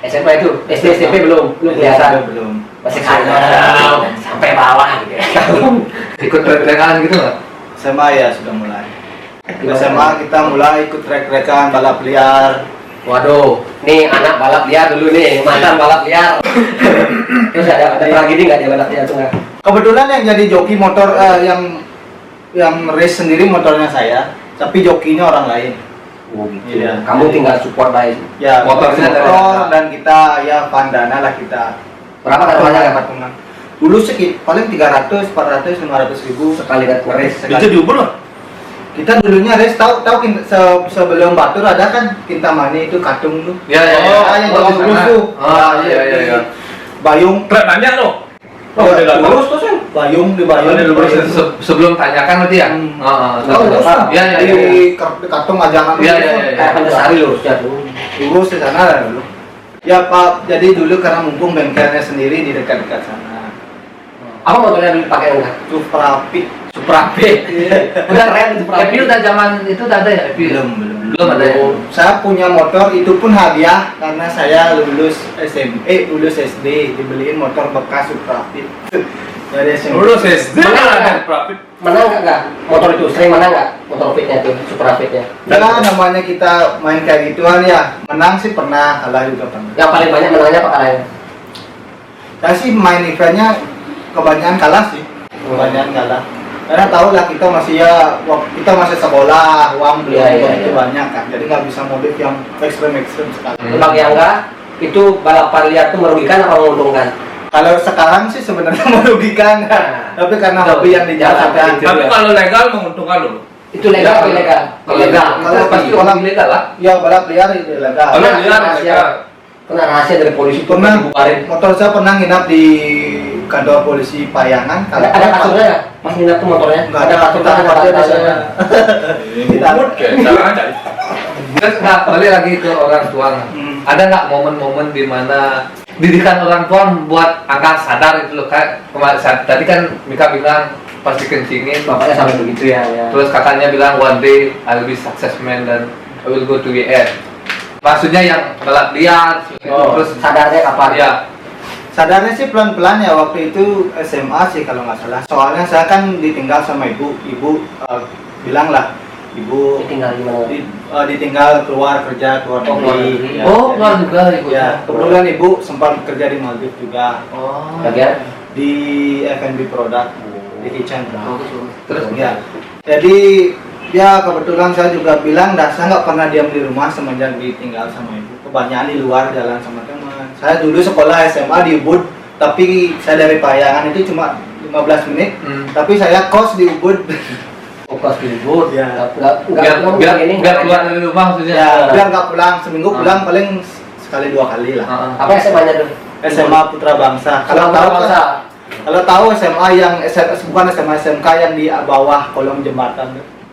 SMA itu, SD SMP belum kelihatan. Belum. Masih kacau sampai bawah gitu ya. ikut trek-trekan gitu nggak? SMA ya sudah mulai. SMA kita mulai ikut trek-trekan balap liar. Waduh, nih anak balap liar dulu nih, mantan balap liar. Terus ada tragedi nggak dia balap liar tuh nggak? Kebetulan yang jadi joki motor yang race sendiri motornya saya, tapi jokinya orang lain. Oh, gitu. Iya. Kamu tinggal support baik. Ya, Motornya dari motor mana? dan kita ya pandana lah kita. Berapa taruhannya nggak? patungan? Dulu paling 300, 400, 500 ribu Sekali kan ngeres. Bisa diuber loh. Kita dulunya Res tahu sebelum Batur ada kan Kintamani itu Katung tuh. Ya, ya, ya. Yang Oh, di lurus sana. tuh. Oh, iya, iya, iya. Bayung. Keren nanya lo. Oh, udah datang. lurus tuh Sen. Bayung di Bayung. Oh, di Bayung. Sebelum tanyakan berarti ya? Tahu lurus lah. Ya, ya, ya. Di Katung Ajangan. Iya, iya, iya. Kayak Pancasari lurusnya tuh. Lurus di sana lah dulu. Ya Pak, jadi dulu karena mumpung bengkelnya sendiri di dekat-dekat sana. Apa motornya dulu pakai enggak? Supra Pit. Supra B. Udah keren itu Supra Epi B. udah zaman itu udah ada ya? Epi? Belum ada ya? Saya punya motor itu pun hadiah karena saya lulus lulus SD dibeliin motor bekas Supra Pit. Dari SMP. Lulus SD. Menang kan? Profit. Menang nggak? Motor itu sering menang nggak? Motor fitnya itu, Supra Fitnya. Ya namanya kita main kayak gituan ya. Menang sih pernah, kalah juga pernah. Yang paling banyak menangnya apa kalahnya? Saya sih main eventnya kebanyakan kalah sih. Kebanyakan kalah. Karena tau lah kita masih kita masih sekolah, uang belum Iya, iya, begitu iya. banyak kan. Jadi nggak bisa modif yang ekstrem sekali. Bagi Angga, itu balapan liar itu merugikan atau menguntungkan? Kalau sekarang sih sebenarnya merugikan, tapi karena hobi yang dijalankan. Tapi kalau legal menguntungkan lo. Itu legal atau ilegal? Kalau legal, Kalau pasti kalau- orang ilegal lah. Ya balap liar itu legal. Kalau Pernah liar rahasia- legal. Pernah rahasia dari polisi itu Pernah dibubarin. motor saya pernah nginap di kantor polisi Payangan. Ada kasurnya nggak? Pas nginap tuh motornya? Nggak ada kasur, kita ada ada di sana. bantalnya. Kita Kayak cara aja. Terus nggak balik lagi ke orang tua. Ada nggak momen-momen di mana didikan orang tua buat Angga sadar itu loh, kayak tadi kan Mika bilang pas dikencingin Bapaknya sampai begitu ya. terus kakaknya bilang one day I'll be success man dan I will go to WN. Maksudnya yang balap liar, terus Sadarnya kapan? ya sadarnya sih pelan-pelan ya waktu itu SMA sih kalau nggak salah. Soalnya saya kan ditinggal sama ibu. Ibu bilang lah, ibu Tinggal gimana? ditinggal keluar kerja keluar negeri. Ya, oh jadi- keluar juga ibu. Ya, kebetulan ibu sempat kerja di Maldives juga Oh. Bagian? di F&B produk di kitchen. Terus Ya, jadi ya kebetulan saya juga bilang dah saya nggak pernah diam di rumah semenjak ditinggal sama ibu. Kebanyakan di luar jalan sama teman. Saya dulu sekolah SMA di Ubud, tapi saya dari Payangan itu cuma 15 menit. Tapi saya kos di Ubud. Fokus libur. Ya. biar keluar dari rumah maksudnya. Ya, biar nggak pulang seminggu pulang paling sekali 2 kali lah. Apa SMA-nya tuh? SMA Putra Bangsa. Kalau tahu kan, kalau tahu SMA yang bukan SMA SMK yang di bawah kolong jembatan.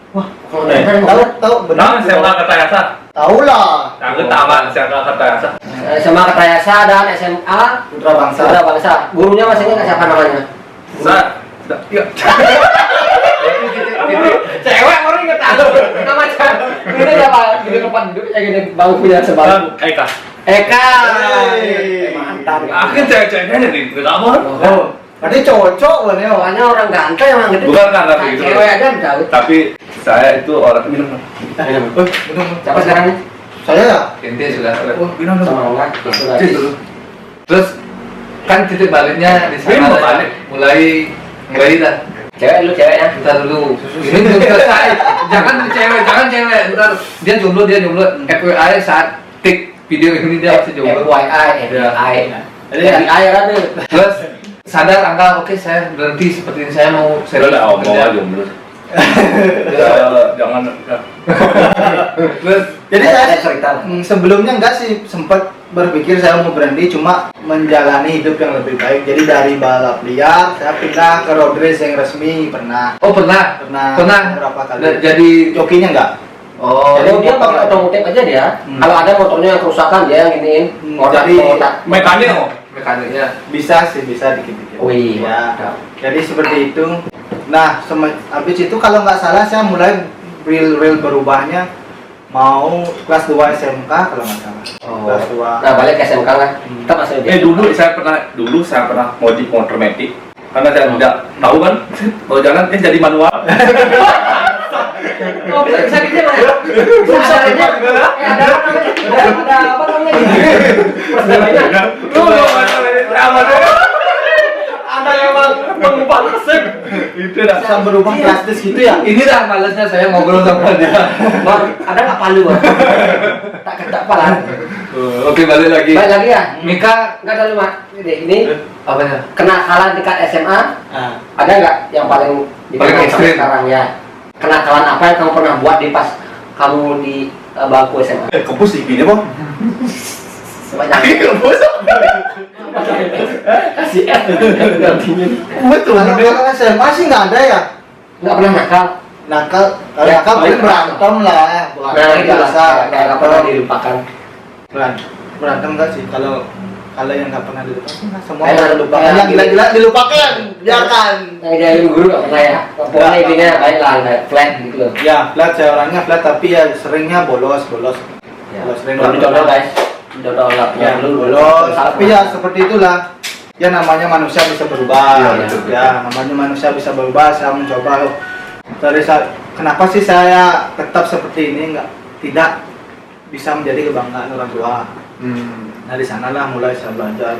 Wah, tahu Nah, benar. SMA kata Yasa. Tahu lah. Aku tamat SMA kata Yasa. SMA Kertayasa dan SMA Putra Bangsa. Putra Bangsa. Gurunya masih ingat siapa namanya? Iya. Cewek orang inget tahu. Nama cewek. Gurunya siapa? Di depan duduk yang gini bangkunya sebangku. Eka. Eka. Hey. Mantap. Akhirnya cewek-ceweknya jadi nggak mau. Oh, berarti cocok kan ya? Soalnya orang ganteng emang gitu. Bukan karena begitu. Cewek aja tahu. Tapi saya itu orang minum. Minum. Siapa sekarang nih? Saya ya. Inti sudah. Minum Sama enggak? Itu lagi. Terus kan titik baliknya di sana Minum lah ya. balik. mulai dah. Cewek lu ceweknya. Ntar dulu, ini belum selesai. Jangan cewek. Ntar dia jomblo. FYI saat take video ini dia masih jomblo. FYI. FYI kan tuh. Terus sadar Angga, oke saya berhenti seperti ini, saya mau serius Udah omong bekerja. aja menurut. Jangan. Terus Jadi Ada saya cerita. sebelumnya enggak sih sempat berpikir saya mau berhenti cuma menjalani hidup yang lebih baik. Jadi dari balap liar saya pindah ke road race yang resmi pernah pernah beberapa kali. jadi Jokinya enggak. oh Jadi dia pakai otomotif aja dia. Kalau ada motornya yang kerusakan dia yang giniin. Jadi Mekanik kok. mekaniknya. bisa dikit-dikit. Wih, Ya. mantap. Jadi seperti itu. Nah, habis itu kalau nggak salah saya mulai real berubahnya mau kelas 2 SMK kalau nggak salah. Kelas 2. Nah balik ke SMK kan. Kita masih Dulu saya pernah modif motor metik karena saya tidak tahu kan kalau jalan jadi manual. Oh bisa gitu ya? Bisa ada apa namanya? Ada yang mengubah nasib. Itu dah. Bisa berubah drastis gitu ya. Ini dah malesnya saya ngobrol sama dia. Bang, ada nggak palu bang? Tak palan. Oke, balik lagi. Balik lagi ya? Mika Nggak ada lu mak. Ini apanya? kenakalan tingkat SMA Nah, ada nggak yang paling Paling ekstrim. sekarang ya? kenakalan apa yang kamu pernah buat di pas kamu di bangku SMA? Kepus sih gini, Bang. Banyak. Kasih F gantinya. Betul. Kalau SMA sih nggak ada ya. Nggak pernah nakal. Nakal, kalau Ya, nakal paling paling berantem lah. Nah itu lah kayak nggak pernah dilupakan. Berantem nggak sih? Kalau yang nggak pernah dilupakan nggak semua Kayak pernah dilupakan. Yang gila-gila dilupakan, biarkan. Yang diajarin guru nggak pernah ya. Pokoknya intinya baik lah, kayak flat gitu loh. Ya, flat saya orangnya flat tapi ya seringnya bolos. Ya. Sering Kalau dicontoh guys, dicontoh nggak punya Ya, dulu bolos. Tapi ya seperti itulah. Ya namanya manusia bisa berubah. Iya, betul. Ya, namanya manusia bisa berubah. Saya mencoba loh. Kenapa sih saya tetap seperti ini tidak bisa menjadi kebanggaan orang tua. Nah di sanalah mulai saya belajar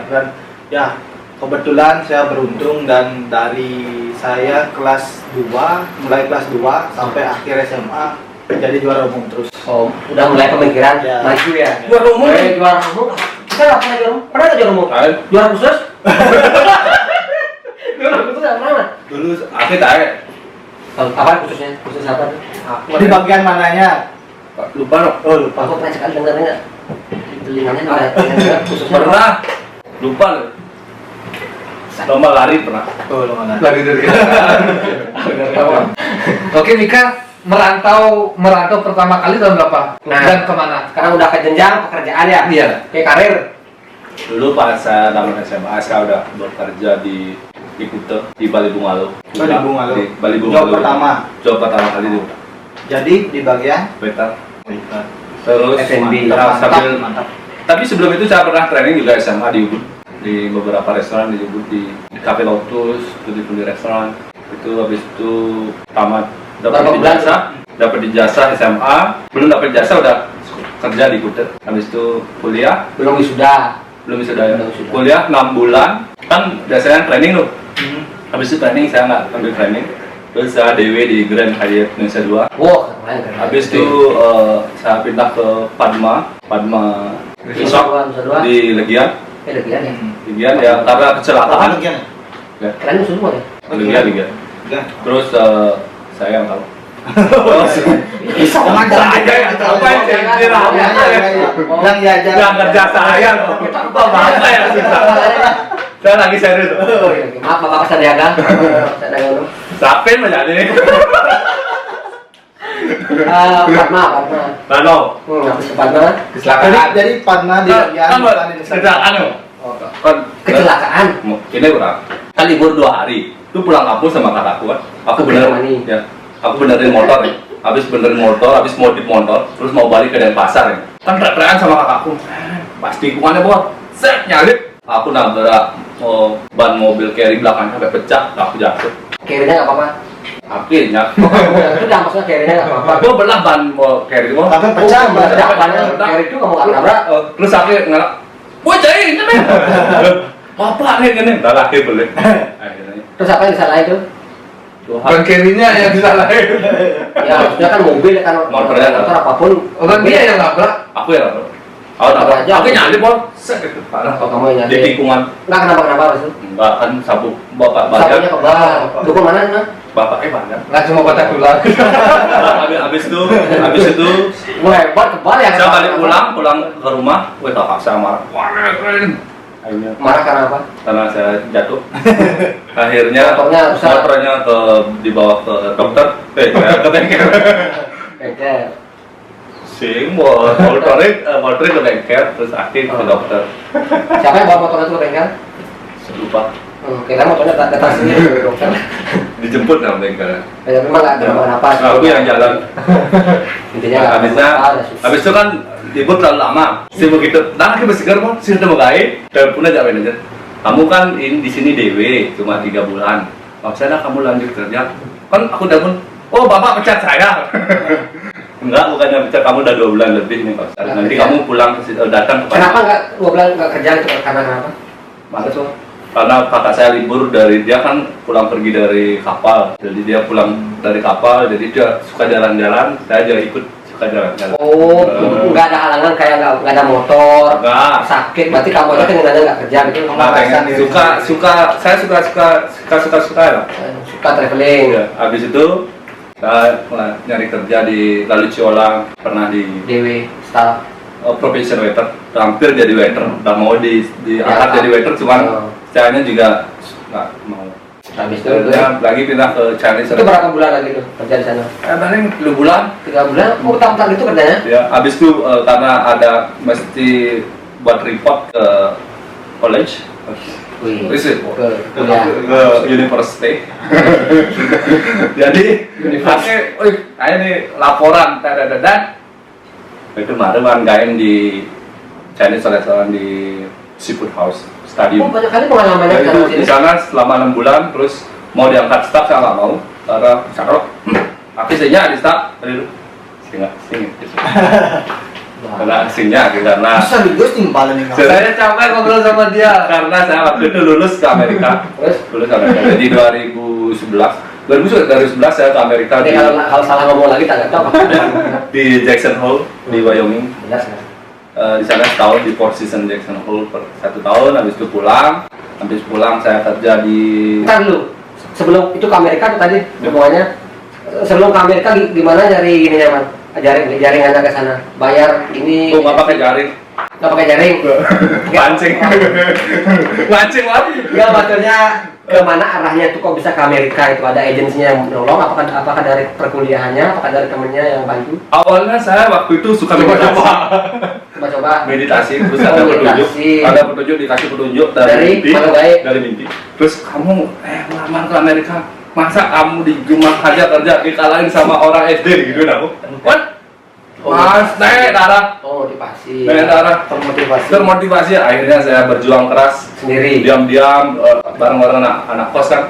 dan ya kebetulan saya beruntung dan dari saya kelas 2 mulai kelas 2 sampai akhir SMA jadi juara umum terus. Oh, udah mulai pemikiran Ya. maju ya. Juara umum? Juara umum. Kita nggak pernah juara umum. Pernah nggak juara umum? Juara khusus? Juara khusus nggak pernah. Dulu aku tahu. Apa khususnya? Khusus apa tuh? Di bagian mananya? Lupa dong. Oh lupa. Aku pernah sekali dengarnya. Di telinganya ada khususnya. Pernah. Lupa loh. Lomba lari pernah. Oh lu mana? Lari dari Oke, Mika merantau pertama kali tahun berapa? Nah. Dan kemana? Sekarang udah ke jenjang pekerjaan ya? Iya. Kayak karir. Dulu pas saya tamat SMA, saya udah bekerja di Kute, di Bali Bungalo. Oh, di Bungalo. Di Bali Job Bungalo. pertama. Job pertama kali itu. Jadi di bagian Waiter. Terus F&B. ya, sambil mantap. Tapi sebelum itu saya pernah training juga SMA di Ubud, di beberapa restoran di Ubud, di Cafe Lotus, di restoran. Itu habis itu tamat Berapa dapat bulan? dapat ijazah SMA, belum dapat ijazah udah kerja di Kute. Habis itu kuliah, Belum wisuda. belum bisa ya. Belum wisuda. Kuliah 6 bulan, kan biasanya training loh. Habis itu training saya nggak ambil training. Terus saya DW di Grand Hyatt Indonesia 2. Wah, keren keren. Habis itu saya pindah ke Padma Resort di Legian. Legian ya. Legian ya karena Apaan kecelakaan. bagian? Ya, Keren semua ya. Legian. Ya. Terus saya yang tahu. Bisa Jangan Saya yang tahu apa yang jadi Yang ya Yang kerja saya kok. Apa bahasa yang susah. Saya lagi serius. Maaf Bapak Sadiaga. Sadiaga. Sapin menjadi. Padma. Bano. Habis ke Padma. Kecelakaan. Jadi Padma di bagian Kan bukan di kecelakaan loh. Kan Kecelakaan. ini berapa? Kan libur 2 hari. Itu pulang kampung sama kakakku kan. Aku Oke, bener Mani. ya. Aku benerin motor ya. Habis benerin motor, habis modif motor, terus mau balik ke Denpasar ya. Kan teriak-teriakan sama kakakku. Pas tikungannya bos, set nyalip. Aku nabrak ban mobil carry belakangnya sampai pecah, aku jatuh. Kirinya nggak apa-apa. Akhirnya, Itu dah maksudnya kirinya nggak apa-apa. aku belah ban carry itu. Sampai pecah, Meledak bannya kiri itu kamu nggak nabrak. Terus aku ngelak, woi cai, ini men. Bapak nih gini, dah laki boleh. Akhirnya, Terus apa yang disalahin tuh? Ban kirinya yang disalahin. Ya maksudnya kan mobil kan Motornya motor apapun. Orang dia yang nabrak. Aku ya nabrak. Aku nabrak aja. Aku nyalip bos. Set itu parah. Oh, kamu yang Di nyalip. tikungan. Nggak kenapa habis itu? Enggak kan sabu bapak Sapunya banyak. kebal. Dukun mana nih? Bapaknya banyak. Nggak cuma patah tulang. Habis itu Wah hebat kebal ya. saya balik pulang ke rumah. Wih kakak saya marah. Wah keren. Akhirnya Marah karena apa? karena saya jatuh. Akhirnya Motornya rusak. motornya dibawa ke dokter. Saya ke bengkel. Bengkel. Sing bos, motornya ke bengkel terus akhir ke dokter. Siapa yang bawa motornya itu ke bengkel? Lupa Kita motornya tak datang sendiri ke bengkel. dijemput sama bengkel. Ya memang nggak kenapa-napa. Aku yang jalan. Intinya nggak Habisnya, apa-apa, udah susah. habis itu kan libur terlalu lama. Si begitu, nah kita bersegar mau, sih udah baik. Telepon aja manajer. Kamu kan di sini DW cuma 3 bulan. Maksudnya kamu lanjut kerja. Kan aku telepon, oh bapak pecat saya. Enggak, bukannya pecat kamu udah 2 bulan lebih nih Pak. Nanti kamu pulang datang ke Kenapa nggak 2 bulan nggak kerja itu karena kenapa? Males loh. Karena kakak saya libur dari dia kan pulang pergi dari kapal. Jadi dia pulang dari kapal, jadi dia suka jalan-jalan, saya juga ikut suka jalan-jalan. Oh, nggak ada halangan kayak nggak ada motor, Enggak. sakit, berarti kamu aja keinginannya nggak kerja gitu. Nggak pengen. Saya suka lah. Suka traveling. Iya. Habis itu Saya nyari kerja di Lalu Ciolang, pernah di DW staff. profession waiter, hampir jadi waiter, udah mau diangkat Ya, jadi waiter, cuman oh. caranya juga nggak mau. Habis itu Akhirnya lagi pindah ke Chinese. itu berapa bulan lagi tuh kerja di sana? Paling 2 bulan. 3 bulan? Oh, bentar gitu kerjanya? Ya, habis itu karena ada mesti buat report ke college, Wih, Is it? ke ke kuliah. university. Jadi, ini laporan, dan itu kemarin nggain di Chinese restoran di Seafood House Oh, Stadium. banyak kali pengalamannya Ya, di itu sana di sini. sana selama 6 bulan, terus mau diangkat staff saya nggak mau karena cakep. Akhirnya di staff, sing gitu. Karena asingnya karena Bisa juga timpalan nih. Saya capek ngobrol sama dia. karena saya waktu itu lulus ke Amerika. Lulus ke Amerika. Jadi 2011 saya ke Amerika Jadi kalau salah ngomong lagi tak tahu. di Jackson Hole di Wyoming. Jelas kan? Di sana setahun di Four Seasons Jackson Hole per 1 tahun. Habis itu pulang. Habis pulang saya kerja di Ntar dulu, sebelum itu ke Amerika tuh tadi semuanya. Sebelum ke Amerika gimana nyari ininya man? Jaringannya ke sana. Bayar ini. Oh, nggak pakai jaring, Nggak pakai jaring. mancing, mancing apa? Enggak, maksudnya kemana arahnya itu kok bisa ke Amerika itu ada agensinya yang menolong? Apakah dari perkuliahannya? Apakah dari temennya yang bantu? Awalnya saya waktu itu suka meditasi, Coba-coba. meditasi, terus Oh, ada petunjuk, meditasi. dikasih petunjuk Dari mimpi, mana baik? dari mimpi. Terus kamu melamar ke Amerika, masa kamu di rumah aja kerja dikalahin sama orang SD gitu aku? What? Mas, naik darah, Oh, motivasi. naik darah, termotivasi. Akhirnya saya berjuang keras, Sendiri. diam-diam bareng-bareng anak kos kan.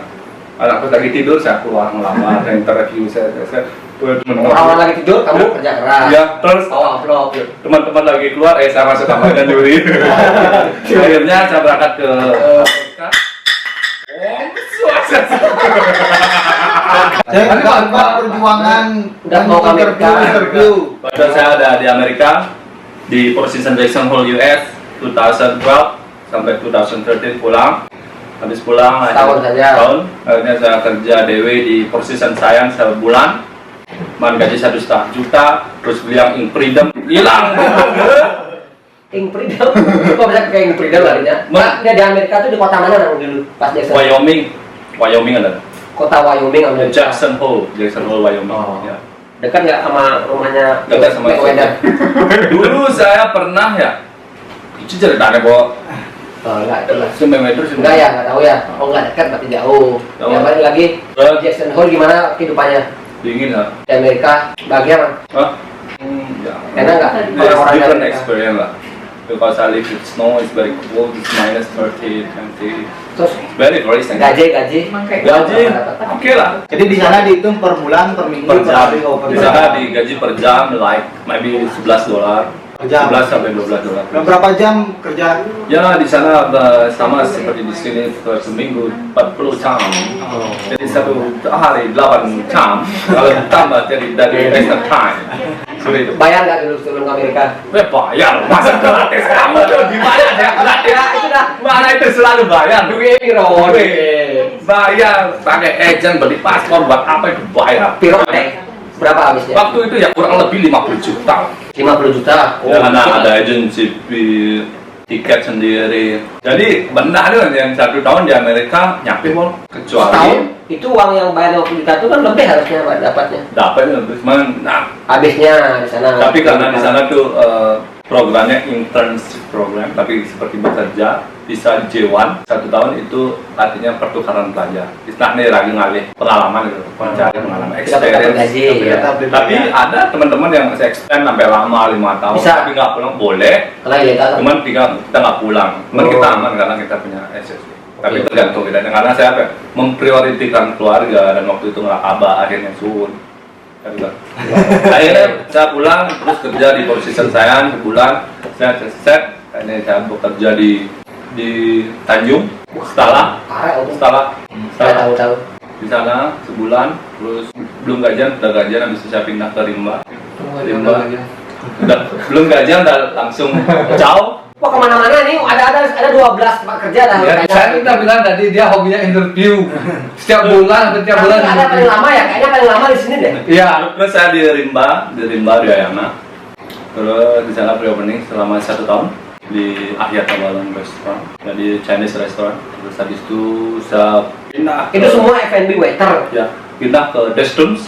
Anak kos lagi tidur, saya keluar melamar, interview saya Orang lagi tidur, kamu kerja keras. Ya, terus Oh, upload. teman-teman lagi keluar, saya masuk kamar dan juri. Akhirnya saya berangkat ke Amerika. Saya juga perjuangan Udah mau ke Amerika. interview. Pada saya ada di Amerika di Four Seasons Jackson Hole US 2012 sampai 2013 pulang. Habis pulang Setahun saja. akhirnya saya kerja DW di Four Seasons Science sebulan. Gaji 1,5 juta, terus beli yang Ink Freedom hilang. Ink Freedom. Kok bisa ke Ink Freedom larinya? Dia di Amerika tuh di kota mana nang dulu? Pas Jackson. Wyoming ada. Kota Wyoming Amerika. Jackson Hole, Wyoming. Oh. Ya. Dekat nggak sama rumahnya Dekat sama Mayweather? Dulu saya pernah ya, itu ceritanya kok. Oh, enggak, itu lah. Mayweather sih. Enggak ya, enggak tahu ya. Oh, enggak dekat berarti jauh. Jauh. Ya balik lagi. Jackson Hole gimana kehidupannya Dingin ya. di Amerika? Bahagia mah? Hah? Ya. Enak nggak? It's Orang-orang different Amerika. experience lah. Because I live with snow, it's very cold, it's minus 30, 20. Terus Very exciting. gaji. Gaji, oke lah. Jadi di sana dihitung per bulan, per minggu, Per jam. hari, oh, per Di jam. sana digaji per jam, like maybe $11. Per jam. 11 sampai $12. Dan berapa jam kerja? Ya di sana sama seperti di sini seminggu 40 jam. Jadi satu hari 8 jam. Kalau ditambah jadi dari extra time. Sudah itu. Bayar nggak dulu sebelum ke Amerika? Bayar, masa gratis kamu tuh gimana ya gratis? Ya, itu dah. Mana itu selalu bayar? Duit piro? Bayar pakai agent beli paspor buat apa itu bayar? Piro deh. Berapa habisnya? Waktu itu ya kurang lebih 50 juta. 50 juta. Ya, karena ada agensi tiket sendiri. Jadi benar kan yang 1 tahun di Amerika nyapi pun kecuali Setahun itu uang yang bayar 50 juta itu kan lebih harusnya Pak, dapatnya. dapatnya cuman nah Habisnya di sana. tapi karena di sana tuh programnya internship program tapi seperti bekerja bisa J1 1 tahun itu artinya pertukaran pelajar. Istilahnya lagi ngalih pengalaman gitu, mencari pengalaman Tidak dapat experience. gaji, ya. Tapi ada teman-teman yang masih extend sampai lama 5 tahun Bisa. tapi nggak pulang boleh. Karena ilegal. Cuman kita nggak pulang. Cuman Oh. kita aman karena kita punya SSD. Tapi Oke. tergantung kita. Karena saya apa? Memprioritaskan keluarga dan waktu itu nggak kabar akhirnya sun. Akhirnya saya pulang terus kerja di posisi saya sebulan. Saya set. Akhirnya saya bekerja di Tanjung Stala. Karek itu. Stala. Saya tahu. Di sana sebulan terus belum gajian udah gajian habis itu saya pindah ke Rimba. Udah belum gajian udah langsung jauh Wah kemana-mana nih, ada 12 tempat kerja dah. Ya, saya udah bilang tadi dia hobinya interview. Setiap bulan, setiap bulan. Ada paling lama ya, kayaknya paling lama di sini deh. Iya. Terus saya di Rimba di Ayana. Terus di sana pre-opening selama 1 tahun di Ahyat Tabalan Restaurant, jadi Chinese restaurant. Terus habis itu saya pindah Itu semua F&B waiter. ya pindah ke Destun's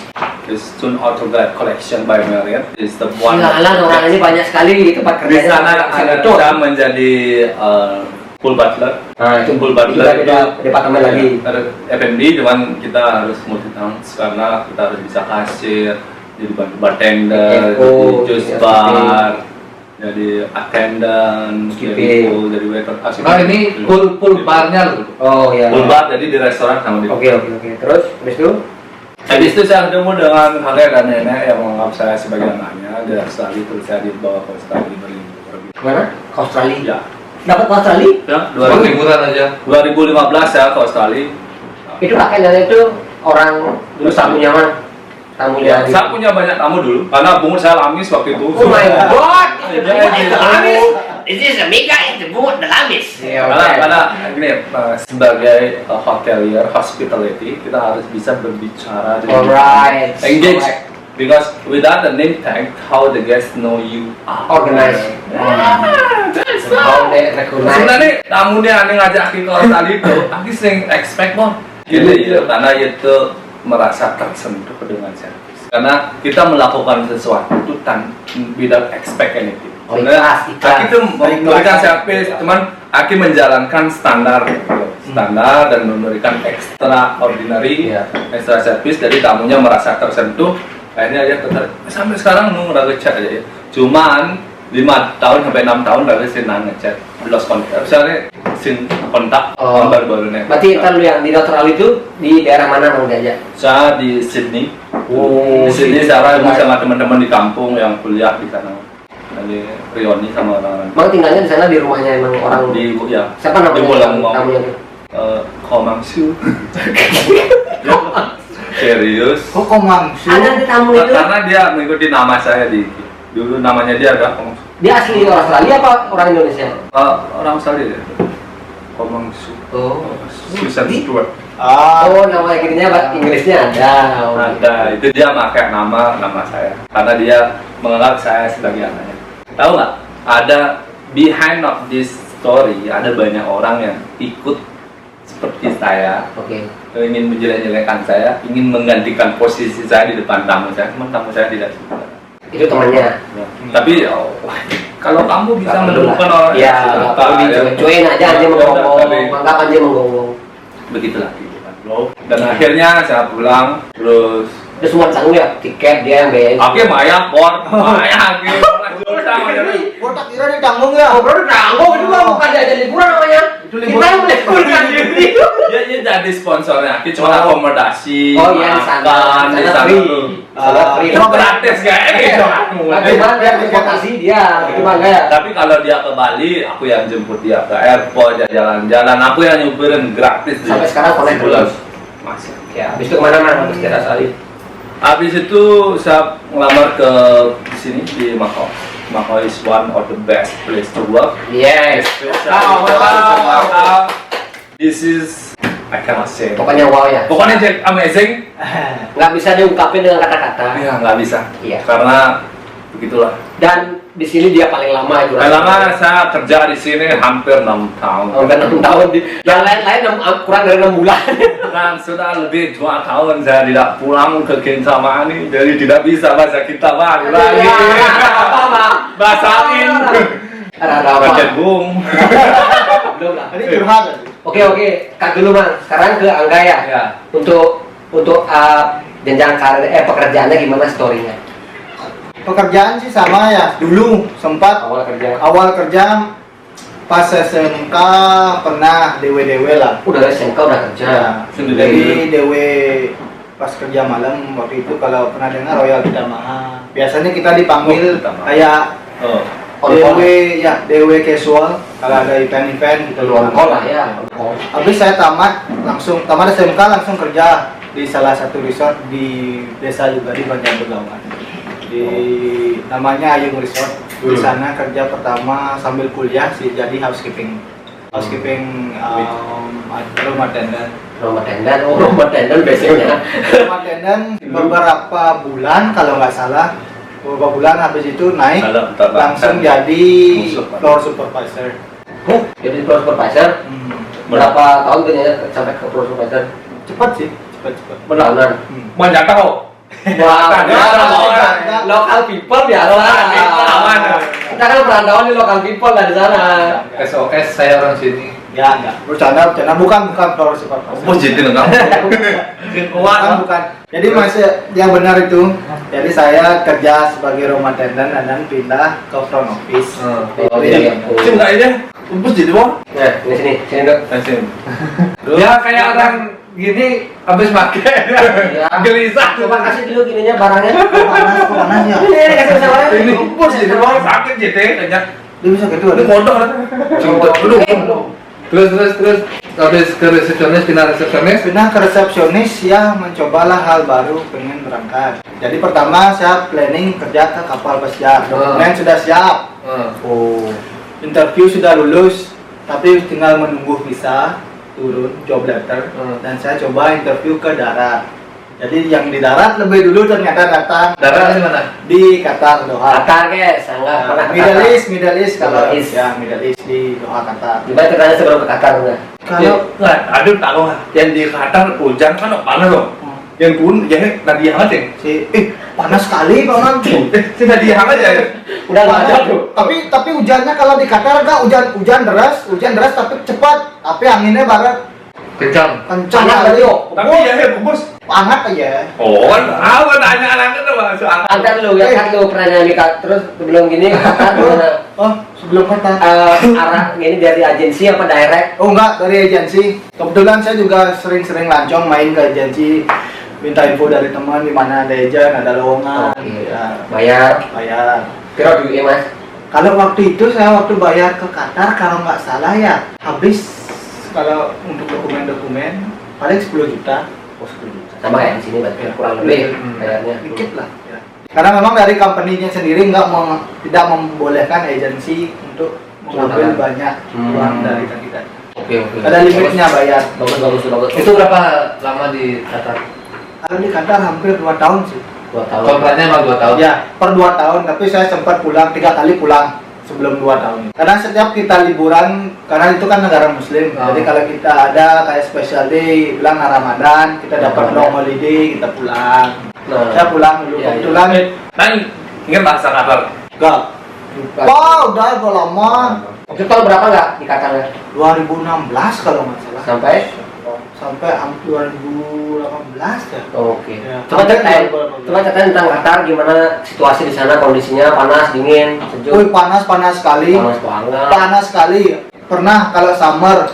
Autograph Collection by Marriott. Is the one. Sialan, orang ini banyak sekali tempat Di kerjanya. sana ada saya menjadi pool butler. Nah, itu Pool butler itu beda departemen lagi. ada F&B, cuman kita harus multitask karena kita harus bisa kasir, jadi bartender, Eco, jadi juice ya, bar, jadi attendant, Skipping. jadi waiter. Nah ini full barnya loh. Oh iya. Pool bar jadi di restoran sama di. Oke. Terus habis itu Habis itu saya ketemu dengan kakek dan nenek yang menganggap saya sebagai anaknya di Australia, terus saya dibawa ke Australia berlibur. kemana? Ke Australia. Ya, Dapat ke Australia? ya Cuma liburan aja. 2015 saya ke Australia. Itu kakek nenek itu orang dulu tamunya mana? Tamunya. Ya, saya punya banyak tamu dulu, karena bungut saya lamis waktu itu. Oh my god, itu Jadi, bungut itu lamis. This is a mega itu bungut the lamis. Iya, karena ini sebagai hotelier hospitality kita harus bisa berbicara dengan Alright. engage, Correct. because without the name tag how the guests know you are Organized. How they recognize. sebenarnya tamunya yang ngajakin ke Australia itu aku sering expect bon gini ya, karena itu merasa tersentuh dengan servis karena kita melakukan sesuatu itu without expect anything. Oh, Sebenarnya ikhlas. Aki itu memberikan servis, cuman Aki menjalankan standar dan memberikan extraordinary, Iya. extra servis, jadi tamunya merasa tersentuh. Akhirnya dia tertarik. Sampai sekarang udah ngechat aja ya. Cuman 5 tahun sampai 6 tahun udah senang ngechat, lost contact. Misalnya sin kontak Oh. baru-barunya. Berarti ntar lu yang di Australia itu di daerah mana mau diajak? Saya di Sydney. Oh, Di Sydney saya ketemu sama teman-teman di kampung yang kuliah di sana. Dari Rioni sama orang-orang. Emang tinggalnya di sana di rumahnya emang orang Di ya. siapa Di namanya Bolang tamunya tuh? Komangsu. Serius. Kok Komangsu? Ada di tamu itu. Karena dia mengikuti nama saya di dulu namanya dia ada Komangsu. Dia asli orang Australia apa orang Indonesia? Orang Australia dia. Komangsu. Oh. Susan Stewart. Oh, nama gininya Inggrisnya ada. Oh, Ada. Itu dia pakai nama saya. Karena dia menganggap saya sebagai anaknya. Tahu nggak? Ada behind of this story. Ada banyak orang yang ikut seperti saya. Oke. Ingin menjelek-jelekan saya, ingin menggantikan posisi saya di depan tamu saya, cuman tamu saya tidak suka. Itu temannya. Tapi kalau kamu bisa Nggak perlu menemukan lah. orang Ya, yang nggak suka, perlu ya, dicuekin aja ya, menggonggong, tapi mantap aja menggonggong. begitulah kehidupan. Dan akhirnya saya pulang, terus Itu semua ditanggung ya, tiket dia yang biayain. Oke, Maya, Port, Maya, gitu. Kok tak kira ditanggung ya? Oh, bro, ditanggung itu mah bukan diajak liburan namanya. Itu Kita liburan. yang meliburkan diri. Dia jadi sponsornya, kita cuma akomodasi, Oh iya, di sana. makan, Di di sana sana free. tuh. Di sana free. Itu gratis guys. Nah, cuma dia transportasi dia, itu mah enggak ya. Tapi kalau dia ke Bali, aku yang jemput dia ke airport, jalan-jalan, aku yang nyupirin gratis. Sampai sekarang connect sebulan. terus. Masih. Ya, habis itu kemana mana? Habis kita sekali. Habis itu saya ngelamar ke sini di Macau. Macau is one of the best place to work. Yes. Macau. This is I cannot say. Pokoknya wow ya. Pokoknya jadi amazing. Nggak bisa diungkapin dengan kata-kata. Ya nggak bisa. Iya. Karena begitulah. Dan di sini dia paling lama itu. Lama saya kerja di sini hampir 6 tahun. Hampir 6 tahun. Yang lain-lain kurang dari 6 bulan. Dan sudah lebih 2 tahun saya tidak pulang ke Kintamani, jadi tidak bisa bahasa Kintamani lagi. Apa, Bang? Bahasain. Ada apa? Bung. Belum lah. Ini curhat. Oke, Kak dulu Bang. Sekarang ke Angga ya. Ya. Untuk jenjang karir pekerjaannya gimana story-nya? Pekerjaan sih sama ya. Dulu sempat Awal kerja. awal kerja pas SMK pernah DW lah. Udah SMK udah kerja. Ya, Sendiri. jadi DW pas kerja malam waktu itu kalau pernah dengar Royal Kitamaha. Biasanya kita dipanggil Kitamaha. kayak Oh. DW ya DW casual kalau ada event-event gitu. On call lah ya. On call. Habis saya tamat SMK langsung kerja di salah satu resort di desa juga di Banjar Begawan. di namanya Ayung Resort. Di sana kerja pertama sambil kuliah sih, jadi housekeeping rumah tenda. Rumah tenda biasanya. Rumah tenda beberapa bulan kalau nggak salah, beberapa bulan habis itu naik Kalau tak langsung makan, jadi musuh. floor supervisor. Oh, jadi pro supervisor. Berapa tahun kayaknya sampai ke pro supervisor? Cepat sih, cepat. Bertahunan. Banyak tahu. Wah, Enggak. lokal people biasa. Aman. Kita kan perantauan di lokal people lah di sana. SOS saya orang sini. Ya enggak, bercanda bukan floor supervisor. Bos jadi enggak. Bukan. Jadi masih yang benar itu. Jadi saya kerja sebagai room attendant dan pindah ke front office. Oh, iya. Enggak aja. Bos jadi bos. Nah, sini dok. Ya kayak orang gini habis makan. Ya. Gelisah. Coba kasih dulu gininya barangnya. Panas ya. Ini kasih sama saya. Ini bos jadi bos sakit jadi banyak. Dia bisa gitu. Ini bodoh lah. Contoh dulu. Terus habis ke resepsionis, pindah resepsionis. Pindah ke resepsionis ya, mencobalah hal baru, pengen berangkat. Jadi pertama saya planning kerja ke kapal pesiar. Dokumen sudah siap. Oh. Interview sudah lulus, tapi tinggal menunggu visa turun job letter. Dan saya coba interview ke darat. Jadi yang di darat lebih dulu ternyata datang. Darat di mana? Di Qatar, Doha. Qatar guys, sangat pernah ke Middle Qatar. East kalau Middle East. ya Middle East di Doha, Qatar. Gimana ceritanya sebelum ke Qatar enggak? Kalau Nggak, ada tahu yang di Qatar hujan kan panas loh. Yang pun jadi nadi hangat ya. panas sekali Pak Man. Si nadi hangat ya. Udah enggak ada tuh. Tapi hujannya kalau di Qatar enggak hujan deras tapi cepat. Tapi anginnya barat Kencang. kencang Panas kali. kali, Tapi ya bos. Hangat aja. Oh, apa nanya anaknya tuh mas? Antar lu, ya kan lu pernah nyanyi terus sebelum gini Qatar gimana? Oh, sebelum Qatar. Arah ini dari agensi apa direct? Oh enggak, dari agensi. Kebetulan saya juga sering-sering lancong main ke agensi, minta info dari teman di mana ada agent, ada lowongan. Oke. Ya, Bayar. Kira duitnya mas? Kalau waktu itu saya bayar ke Qatar kalau nggak salah ya habis kalau untuk dokumen-dokumen paling 10 juta. Oh 10 juta. Sama kayak di sini berarti kurang lebih bayarnya. Dikit lah. Ya. Karena memang dari company-nya sendiri tidak membolehkan agensi untuk mengambil banyak uang dari kandidat. Oke. Ada limitnya bayar. Bagus. Itu berapa lama di Qatar? Kalau di Qatar hampir 2 tahun sih. 2 tahun. Kontraknya emang 2 tahun. Ya, per 2 tahun, tapi saya sempat pulang 3 kali pulang sebelum 2 tahun. Karena setiap kita liburan, karena itu kan negara muslim. Jadi kalau kita ada kayak special day, bilang Ramadan, kita dapat long holiday, kita pulang. Saya pulang dulu. Iya, Kebetulan Kan ingat bahasa Qatar. enggak. Wah, udah lama. Itu tahun berapa nggak di Qatar? 2016 kalau nggak salah. Sampai Hampir 2018 ya. oke. Ya. Coba ceritain tentang Qatar gimana situasi di sana, kondisinya panas, dingin, sejuk. Wih, panas sekali. Panas banget. Panas sekali. Pernah kalau summer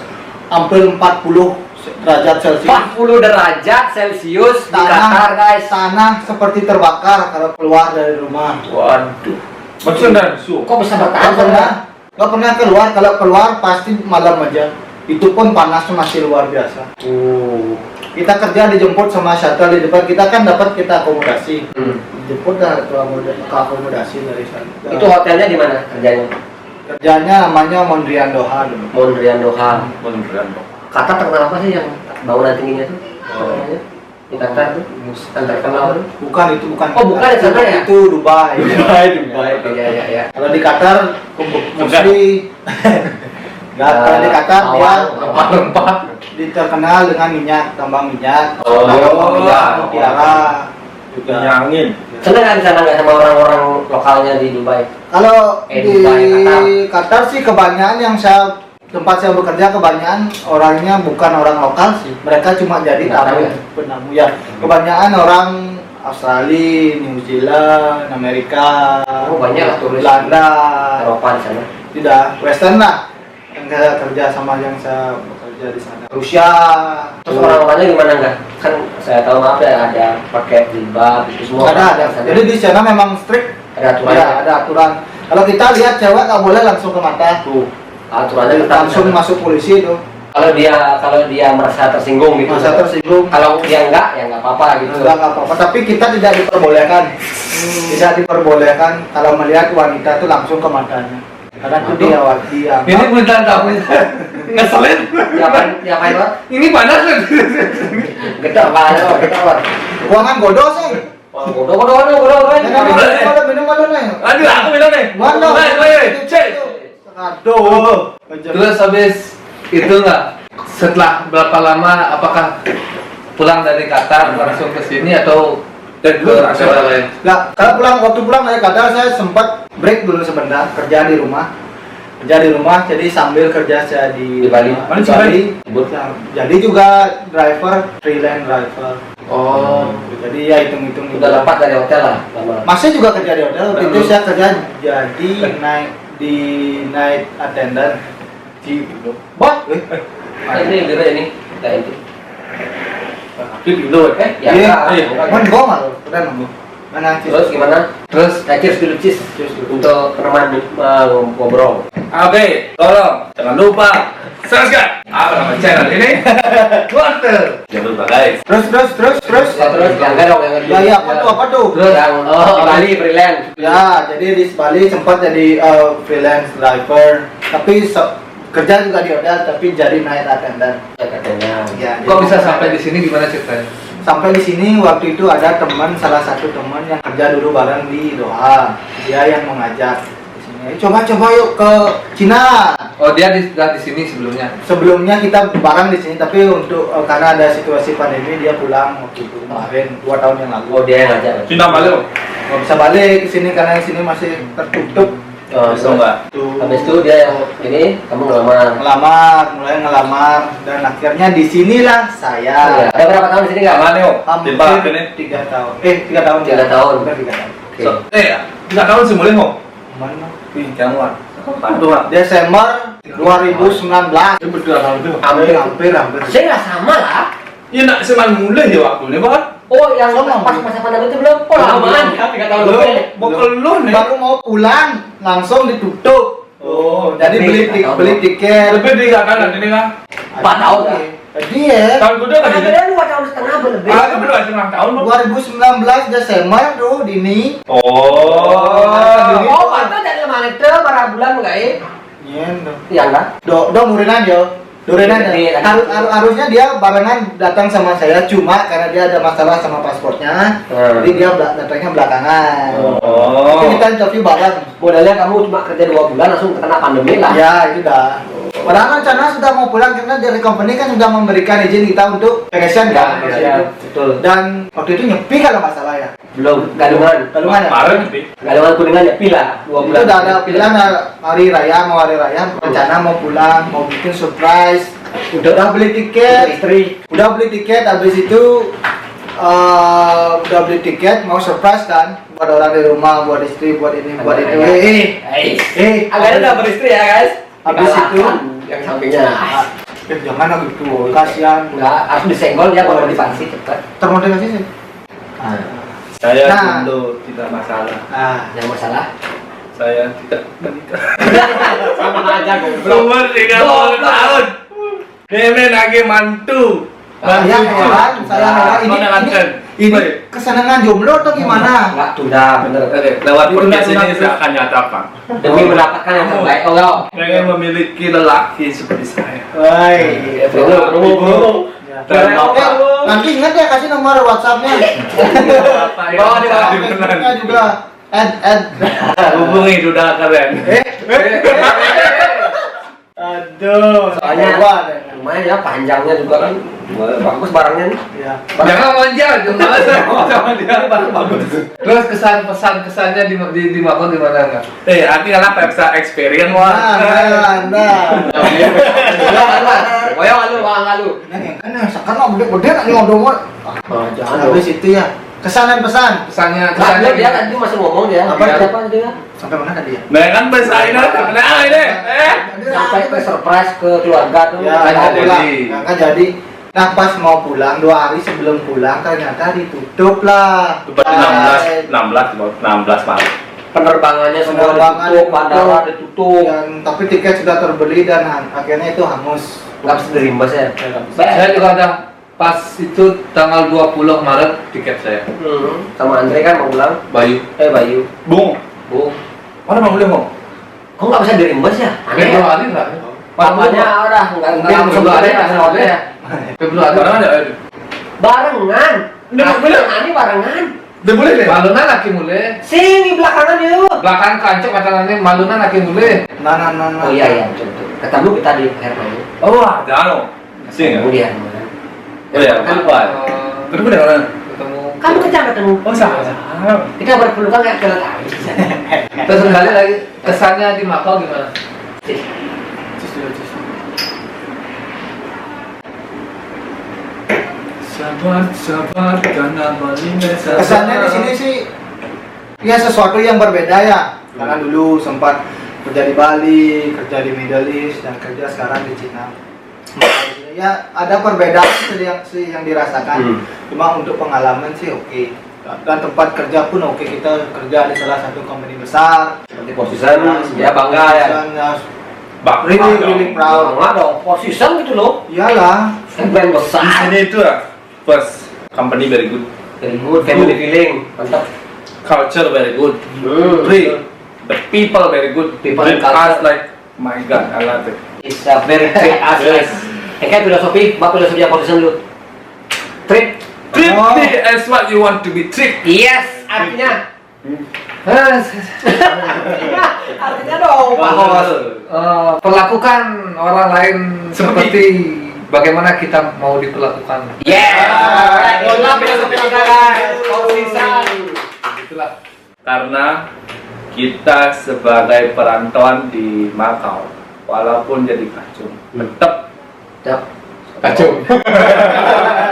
hampir 40 derajat Celcius. 40 derajat Celcius di Qatar guys. Tanah seperti terbakar kalau keluar dari rumah. Waduh. Maksudnya su. Kok bisa Nggak bertahan? pernah keluar. Kalau keluar pasti malam aja. Itu pun panasnya masih luar biasa. Kita kerja dijemput sama shuttle di depan. Kita kan dapat kita akomodasi. Dijemput dah ke akomodasi dari sana. Itu hotelnya di mana kerjanya? Kerjanya namanya Mondrian Doha dulu. Mondrian Doha. Beneran dong. Qatar terkenal apa sih yang bangunan tingginya tuh? Namanya? Di Qatar tuh? Yang terkenal tuh? Bukan itu bukan. Oh, bukan di sana ya? Itu Dubai. Iya. Kalau di Qatar mesti nggak, kalau di Qatar dia Rempah-rempah. terkenal dengan minyak, tambang minyak, Oh, minyak, iya. mutiara juga. Nyangin. Seneng kan di sana nggak sama orang-orang lokalnya di Dubai? Kalau di Dubai, Qatar sih kebanyakan yang tempat saya bekerja kebanyakan orangnya bukan orang lokal sih. Mereka cuma jadi penamu ya. Kebanyakan orang Australia, New Zealand, Amerika, Oh, banyak lah turis Belanda, Eropa di sana. tidak Western lah. Yang saya kerja sama yang saya bekerja di sana. Rusia. Terus orang-orangnya gimana enggak? Kan saya tahu maaf ya ada pakai jilbab itu semua. Ada. Sana. Jadi di sana memang strict. ada aturan. Ya, ada aturan. Kalau kita lihat cewek nggak boleh langsung ke mata. Tuh. Aturannya ketat. Langsung masuk polisi itu. Kalau dia merasa tersinggung gitu. Masa tersinggung. Kalau dia enggak, ya enggak apa-apa gitu. Enggak apa-apa, tapi kita tidak diperbolehkan. Tidak diperbolehkan kalau melihat wanita itu langsung ke matanya. Karena itu dia. Ini beneran kamu ngeselin. Diapain, Pak? Ini panas kan? Gedok Pak, gedok Pak. Buangan godo sih. Godo. Minum nih. Aduh, aku minum nih. Mana? Cek. Aduh. Terus habis itu nggak? Setelah berapa lama? Apakah pulang dari Qatar langsung ke sini atau ke negara lain? Nah, waktu pulang dari Qatar saya sempat break dulu sebentar kerja di rumah, jadi sambil kerja saya di Bali. di Bali. Jadi juga freelance driver. Oh, Jadi ya hitung-hitung Udah lepas dari hotel lah, lama. Masih juga kerja di hotel. Waktu itu saya kerja jadi night attendant di bot. Ini biru ini. Kayak itu. Iya. Mana gua malu? Udah nunggu. Mana? Terus gimana? terus Cheers dulu, cheers. Untuk peneman ngobrol. Oke, tolong jangan lupa subscribe apa nama channel ini. quarter. Jangan lupa guys. Terus. Terus yang enggak dong, yang Ya, apa tuh? Terus yang di Bali freelance. Ya, jadi di Bali sempat jadi freelance driver, tapi kerja juga di hotel, tapi jadi night attendant. Ya katanya. Ya, Kok jadi bisa sampai di sini? Gimana ceritanya? sampai di sini waktu itu ada salah satu teman yang kerja dulu bareng di Doha. Dia yang mengajak di sini. Coba yuk ke Cina. Oh, dia di sini sebelumnya. Sebelumnya kita bareng di sini, tapi untuk karena ada situasi pandemi dia pulang waktu itu kemarin 2 tahun yang lalu. Oh, dia yang ngajak. Cinta balik. Nggak bisa balik ke sini karena di sini masih tertutup. Bisa enggak? Habis itu dia yang ini kamu ngelamar. mulai ngelamar dan akhirnya di sinilah saya. Ada berapa tahun di sini enggak? Mana yuk? Hampir Di Pak ini. 3 tahun. 3 tahun. 3 tahun. Hampir 3 tahun. Oke. Tidak tahu sih mulai mau. Mana? Ih, jangan. Bantu ah. Desember 2019. Ini berdua tahun tuh. Hampir. Saya nggak sama lah. Iya nak seman mulai ya waktu ini Pak. Oh, yang Sama. pas masa pandemi itu belum. Oh, lamaan ya, 3 tahun Belum. lebih. Bokol lu nih. Baru mau pulang langsung ditutup. Oh, Jadi beli tiket. lebih di kanan ini kan. 4 tahun ya. Jadi ya. Tahun kedua kan Karena ini. beda 2 tahun setengah lebih. Ah, berdua setengah tahun. Pak. 2019 Desember tuh Dini. Oh. Oh, pantas jadi mana itu berapa bulan enggak ya? Iya, dong. Iya enggak? Do murinan yo. Iya. Harusnya dia barengan datang sama saya, cuma karena dia ada masalah sama pasportnya, jadi dia datangnya belakangan. Oh. Tapi kita interview bareng. Modalnya kamu cuma kerja 2 bulan langsung kena pandemi lah. Ya itu dah. Padahal rencana sudah mau pulang karena dari company kan sudah memberikan izin kita untuk vacation kan. Iya, betul. Dan waktu itu nyepi kalau nggak salah ya. Belum galungan. Galungan ya. Kemarin nih. Galungan kuningan ya pila 2 Itu bulan. udah ada pilihan hari raya, rencana mau pulang, mau bikin surprise, udah beli tiket, udah beli tiket, habis itu udah beli tiket, mau surprise kan, buat orang di rumah, buat istri, buat ini, buat itu. Agaknya udah beristri ya guys. Habis itu yang sampingnya. jangan gitu, kasihan. Enggak, harus disenggol ya kalau dipansi cepat. Termotivasi sih. Saya Nah. dulu tidak masalah. Yang masalah Saya tidak menikah. sama aja Umur 30 tahun. Nenek lagi mantu. Saya heran, ini kesenangan jomblo atau gimana? Enggak tunda bener. Lewat Itu podcast tunda, ini tunda. saya akan nyatakan. Demi mendapatkan yang terbaik. Oh enggak. Pengen memiliki lelaki seperti saya. Woi. Bro. Dan bapak. Nanti ingat ya kasih nomor WhatsApp-nya. Bapak yang Bawa di bawah. sangat benar. Ini juga add. Hubungi duda keren. Aduh. Soalnya lumayan ya panjangnya juga kan. Bagus barangnya nih. Ya. Jangan monjal, jangan sama dia. Bagus. Terus kesannya di Makau di mana enggak? Artinya apa bisa experience. Nah. Koyo alu, bang alu. Nah, sekarang gede-gede nak ngomong. Jangan Habis itu ya. Kesan dan pesan. Kesannya Dia tadi masih ngomong dia. Apa? Siapa dia? Sampai mana tadi ya? Nah kan bahasa ini ini. Sampai ke surprise ke keluarga tuh. Ya, Kan mau jadi. pulang. Kan jadi. Nah, pas mau pulang 2 hari sebelum pulang ternyata ditutup lah. 16 Maret. Penerbangannya semua Penerbangan ditutup, ditutup. bandara ditutup. Dan tapi tiket sudah terbeli dan akhirnya itu hangus. Nggak bisa dirimbas ya. Saya juga ada pas itu tanggal 20 Maret tiket saya. Sama Andre kan mau pulang. Bayu. Bayu. Bung, Bung. mana mau boleh mau? Kok nggak bisa dirimbas ya? Aneh ya. Februari enggak? Papanya udah nggak Februari ada ya. Februari. Mana ada? Barengan. Udah boleh? Ini barengan. Udah boleh deh. Malunan lagi mulai. Sing belakangan yuk. Belakang kancok katanya malunan lagi mulai. Nah. Oh iya betul. Ketemu kita di air main. Oh, ada lo. Sing ya? Kemudian. Oh ya, Kan apa? Terus udah mana? Ketemu. kamu kencang ketemu. Oh, sama. Kita berpelukan kayak kelet air. Terus kembali lagi kesannya di Makau gimana? Sabar karena Kesannya di sini sih ya sesuatu yang berbeda ya. Karena dulu sempat kerja di Bali, kerja di Middle East, dan kerja sekarang di Cina. Ya ada perbedaan yang dirasakan. Cuma untuk pengalaman sih oke. Dan tempat kerja pun oke. Kita kerja di salah satu company besar. Seperti position, ya bangga ya. Really proud. Bangga dong, position gitu loh. Iyalah. Brand Di besar. sini itu first company very good, Very good, family feeling. Mantap. culture very good, three the people very good, People treat and culture. us like my god, I love it. It's a very great aspect. Kayak filosofi, bab filosofi position dulu. Trip. Treat Oh. me as what you want to be treated. Yes, artinya. Artinya dong, Pak Hos. Perlakukan orang lain seperti bagaimana kita mau diperlakukan. Yeah. Itulah filosofi kita guys. Position. Itulah. Karena kita sebagai perantauan di Makau, walaupun jadi kacung, tetap Kacung.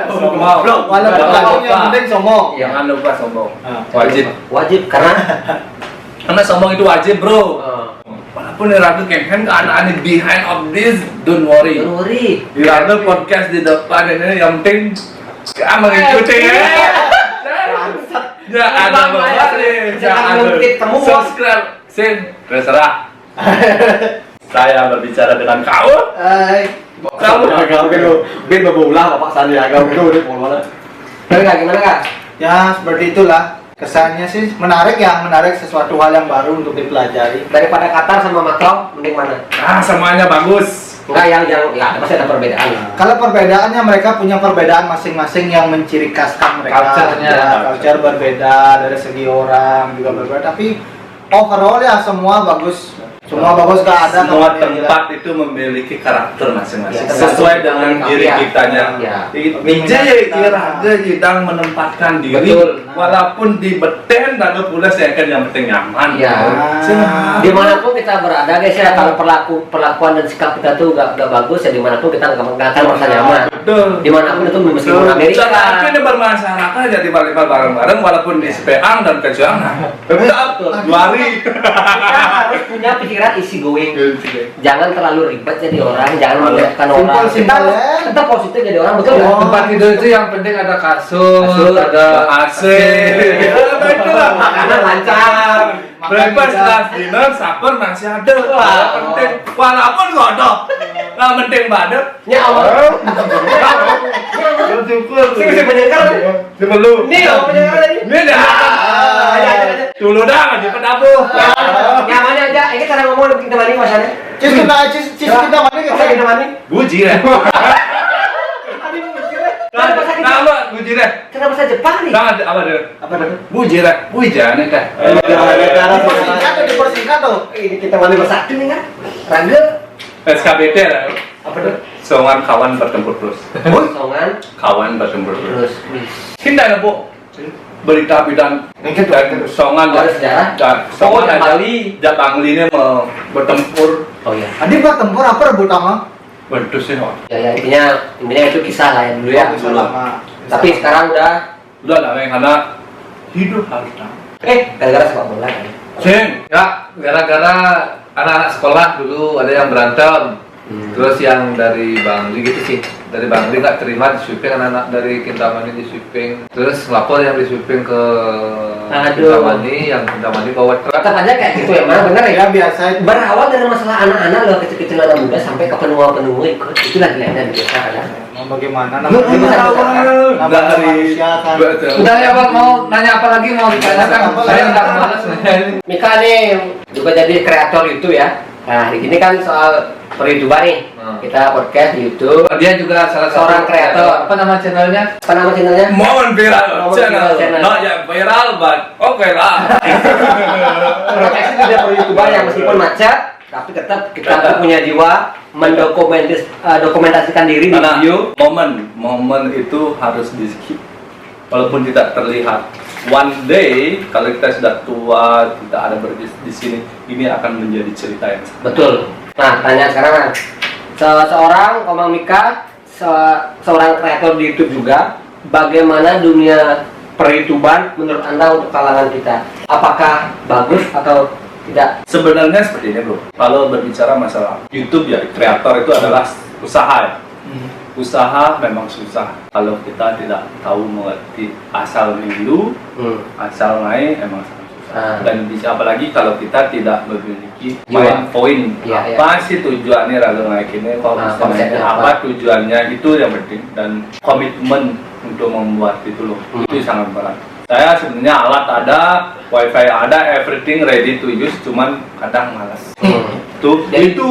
sombong. Walaupun kacung yang penting sombong. Jangan lupa sombong. Wajib. Wajib Karena sombong itu wajib, bro. Walaupun ragu kengken keadaan behind of this, don't worry. Don't worry. Di ragu podcast di depan ini yang penting kita mengikuti ya. Jangan subscribe, terserah. Saya berbicara dengan kau. Kamu Ben berbola Bapak Sandiaga udah bola. Gimana Kak? Ya seperti itulah. Kesannya sih menarik ya, menarik sesuatu hal yang baru untuk dipelajari. Daripada Qatar sama Macau, mending mana? Semuanya bagus. Enggak yang ya pasti ada perbedaan. Kalau perbedaannya mereka punya perbedaan masing-masing yang menciri khaskan mereka. Culture-nya. Ya, culture berbeda dari segi orang juga berbeda. Tapi overall ya semua bagus. Semua bagus, gak ada Semua yang tempat itu memiliki karakter masing-masing Ya, sesuai dengan tergantung diri ya. kitanya. Ya. Nijay kira-kira sedang menempatkan diri, Betul. walaupun di beten dan pula saya kan yang penting nyaman. Ya. Dimanapun kita berada guys ya, kalau perlakuan dan sikap kita tuh gak bagus ya, dimanapun kita nggak akan merasa nyaman. Betul. Dimanapun itu meskipun Amerika. Tapi ini bermasyarakat jadi balik bareng-bareng walaupun di Sepeang dan Kejangan. Tetap juari. Kita harus punya pikiran easy going. Jangan terlalu ribet jadi orang, jangan menyebabkan orang. Kita Simple. tetap positif jadi orang, betul nggak? Tempat tidur itu yang penting ada kasur, ada AC. Itulah Makanan lancar. breakfast, lunch, dinner, supper masih ada. Yang penting walaupun godok. Yang penting badan. Ya Allah. Bersyukur. Sih mendengar. Sebelum. Nih, kamu mendengar tadi. Ini dah. Aja. Dulu dah nggak di pedabu. Nyamannya aja. Ini cara ngomong kita mandi masalahnya. Cis kita mana Masa kita mandi? Buji deh. Nama buji deh. Cara bahasa Jepang nih. Sangat apa deh? Apa deh? Buji deh. Bujan deh. Dipersingkat tuh. Ini kita mandi bahasa Aktif nih kan? Rangga. SKBT lah. Apa tuh? Songan kawan bertempur terus. Songan. Kawan bertempur terus. Terus. Hinda ya bu. Berita bidang dan songan Ada sejarah? songan Oh, ada Bali. Bali ini mau bertempur. Oh iya. Adi bertempur apa rebut sama? Bentus sih kok. Ya intinya itu kisah lah ya dulu ya. Bisa lama. Tapi sekarang udah. Udah lah karena hidup harus Gara-gara sepak bola kan. Sing. ya gara-gara anak-anak sekolah dulu ada yang berantem. Terus yang dari Bang Li gitu sih, dari Bang Li nggak terima di sweeping, anak-anak dari Kintamani di sweeping, terus lapor yang di sweeping ke Kintamani, yang Kintamani bawa truk. Tetap aja kayak gitu ya, mana bener ya? Ya biasa itu. Berawal dari masalah anak-anak loh, kecil-kecil anak muda sampai ke penua-penua ikut. Itulah gilanya di desa kadang. Mau bagaimana Betul. namanya manusia kan. Udah ya Bang, mau nanya apa lagi mau ditanyakan? Saya nggak malas nanya ini. Mika nih juga jadi kreator YouTube ya. Nah, di sini kan soal per-YouTuber nih. Kita podcast di YouTube. Dia juga salah Seorang satu kreator. Apa nama channelnya? Apa nama channelnya? Momen viral Momen channel. viral channel. Not yet viral but oke lah. Proteksi juga per-YouTuber yang meskipun macet, tapi tetap kita tuh punya jiwa mendokumentasikan diri di Karena video. momen itu harus di skip walaupun tidak terlihat. One day kalau kita sudah tua tidak ada di sini, ini akan menjadi cerita yang sama. Betul. Nah, tanya sekarang Mas. Seorang Komang Mika, seorang kreator di YouTube juga, bagaimana dunia per-YouTuber menurut Anda untuk kalangan kita? Apakah bagus atau tidak? Sebenarnya seperti ini bro, kalau berbicara masalah YouTube ya, kreator itu adalah usaha ya. Usaha memang susah kalau kita tidak tahu mengerti asal dulu, asal naik emang sangat susah. Dan bisa apalagi kalau kita tidak memiliki main poin, apa sih tujuannya lalu naik ini, apa tujuannya, itu yang penting, dan komitmen untuk membuat itu loh, itu sangat berat. Saya sebenarnya alat ada, wifi ada, everything ready to use, cuman kadang malas. Jadi itu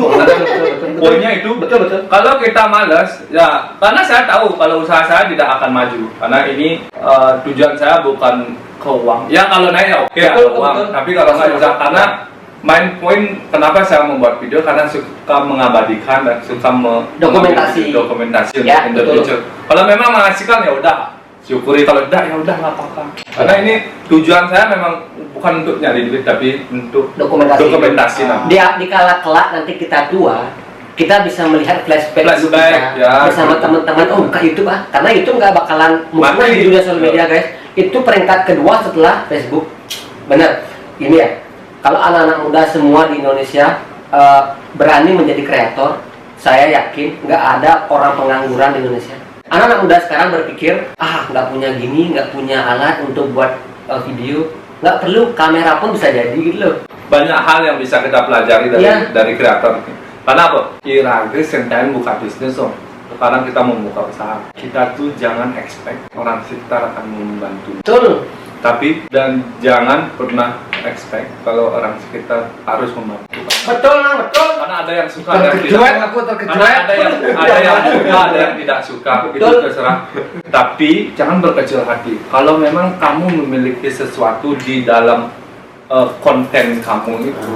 poinnya itu. Betul. Kalau kita malas, ya karena saya tahu kalau usaha saya tidak akan maju, karena ini tujuan saya bukan ke uang. Ya kalau naik ya oke, uang. Tapi kalau nggak bisa, karena main poin kenapa saya membuat video, karena suka mengabadikan dan suka dokumentasi ya, in the future. Kalau memang menghasilkan ya udah syukuri, kalau tidak ya udah nggak apa-apa. Karena ini tujuan saya memang bukan untuk nyari duit, tapi untuk dokumentasi. Di kala kelak nanti kita tua, kita bisa melihat flashback kita ya, bersama teman-teman. Oh, buka YouTube karena YouTube nggak bakalan musnah di dunia sosial media guys. Itu peringkat kedua setelah Facebook. Bener. Ini ya. Kalau anak-anak muda semua di Indonesia berani menjadi kreator, saya yakin nggak ada orang pengangguran di Indonesia. Anak-anak muda sekarang berpikir, nggak punya gini, nggak punya alat untuk buat video, nggak perlu kamera pun bisa jadi gitu loh. Banyak hal yang bisa kita pelajari dari kreator ini. Karena apa? Kira-kira sentayin buka bisnis loh. Sekarang kita membuka usaha, kita tuh jangan expect orang sekitar akan membantu. Betul. Tapi dan jangan pernah expect kalau orang sekitar harus membantu. Betul. Karena ada yang suka, ada yang tidak. Terkejut. Karena ada yang suka, ada yang tidak suka. Itu terserah. Tapi jangan berkecil hati. Kalau memang kamu memiliki sesuatu di dalam konten kamu itu,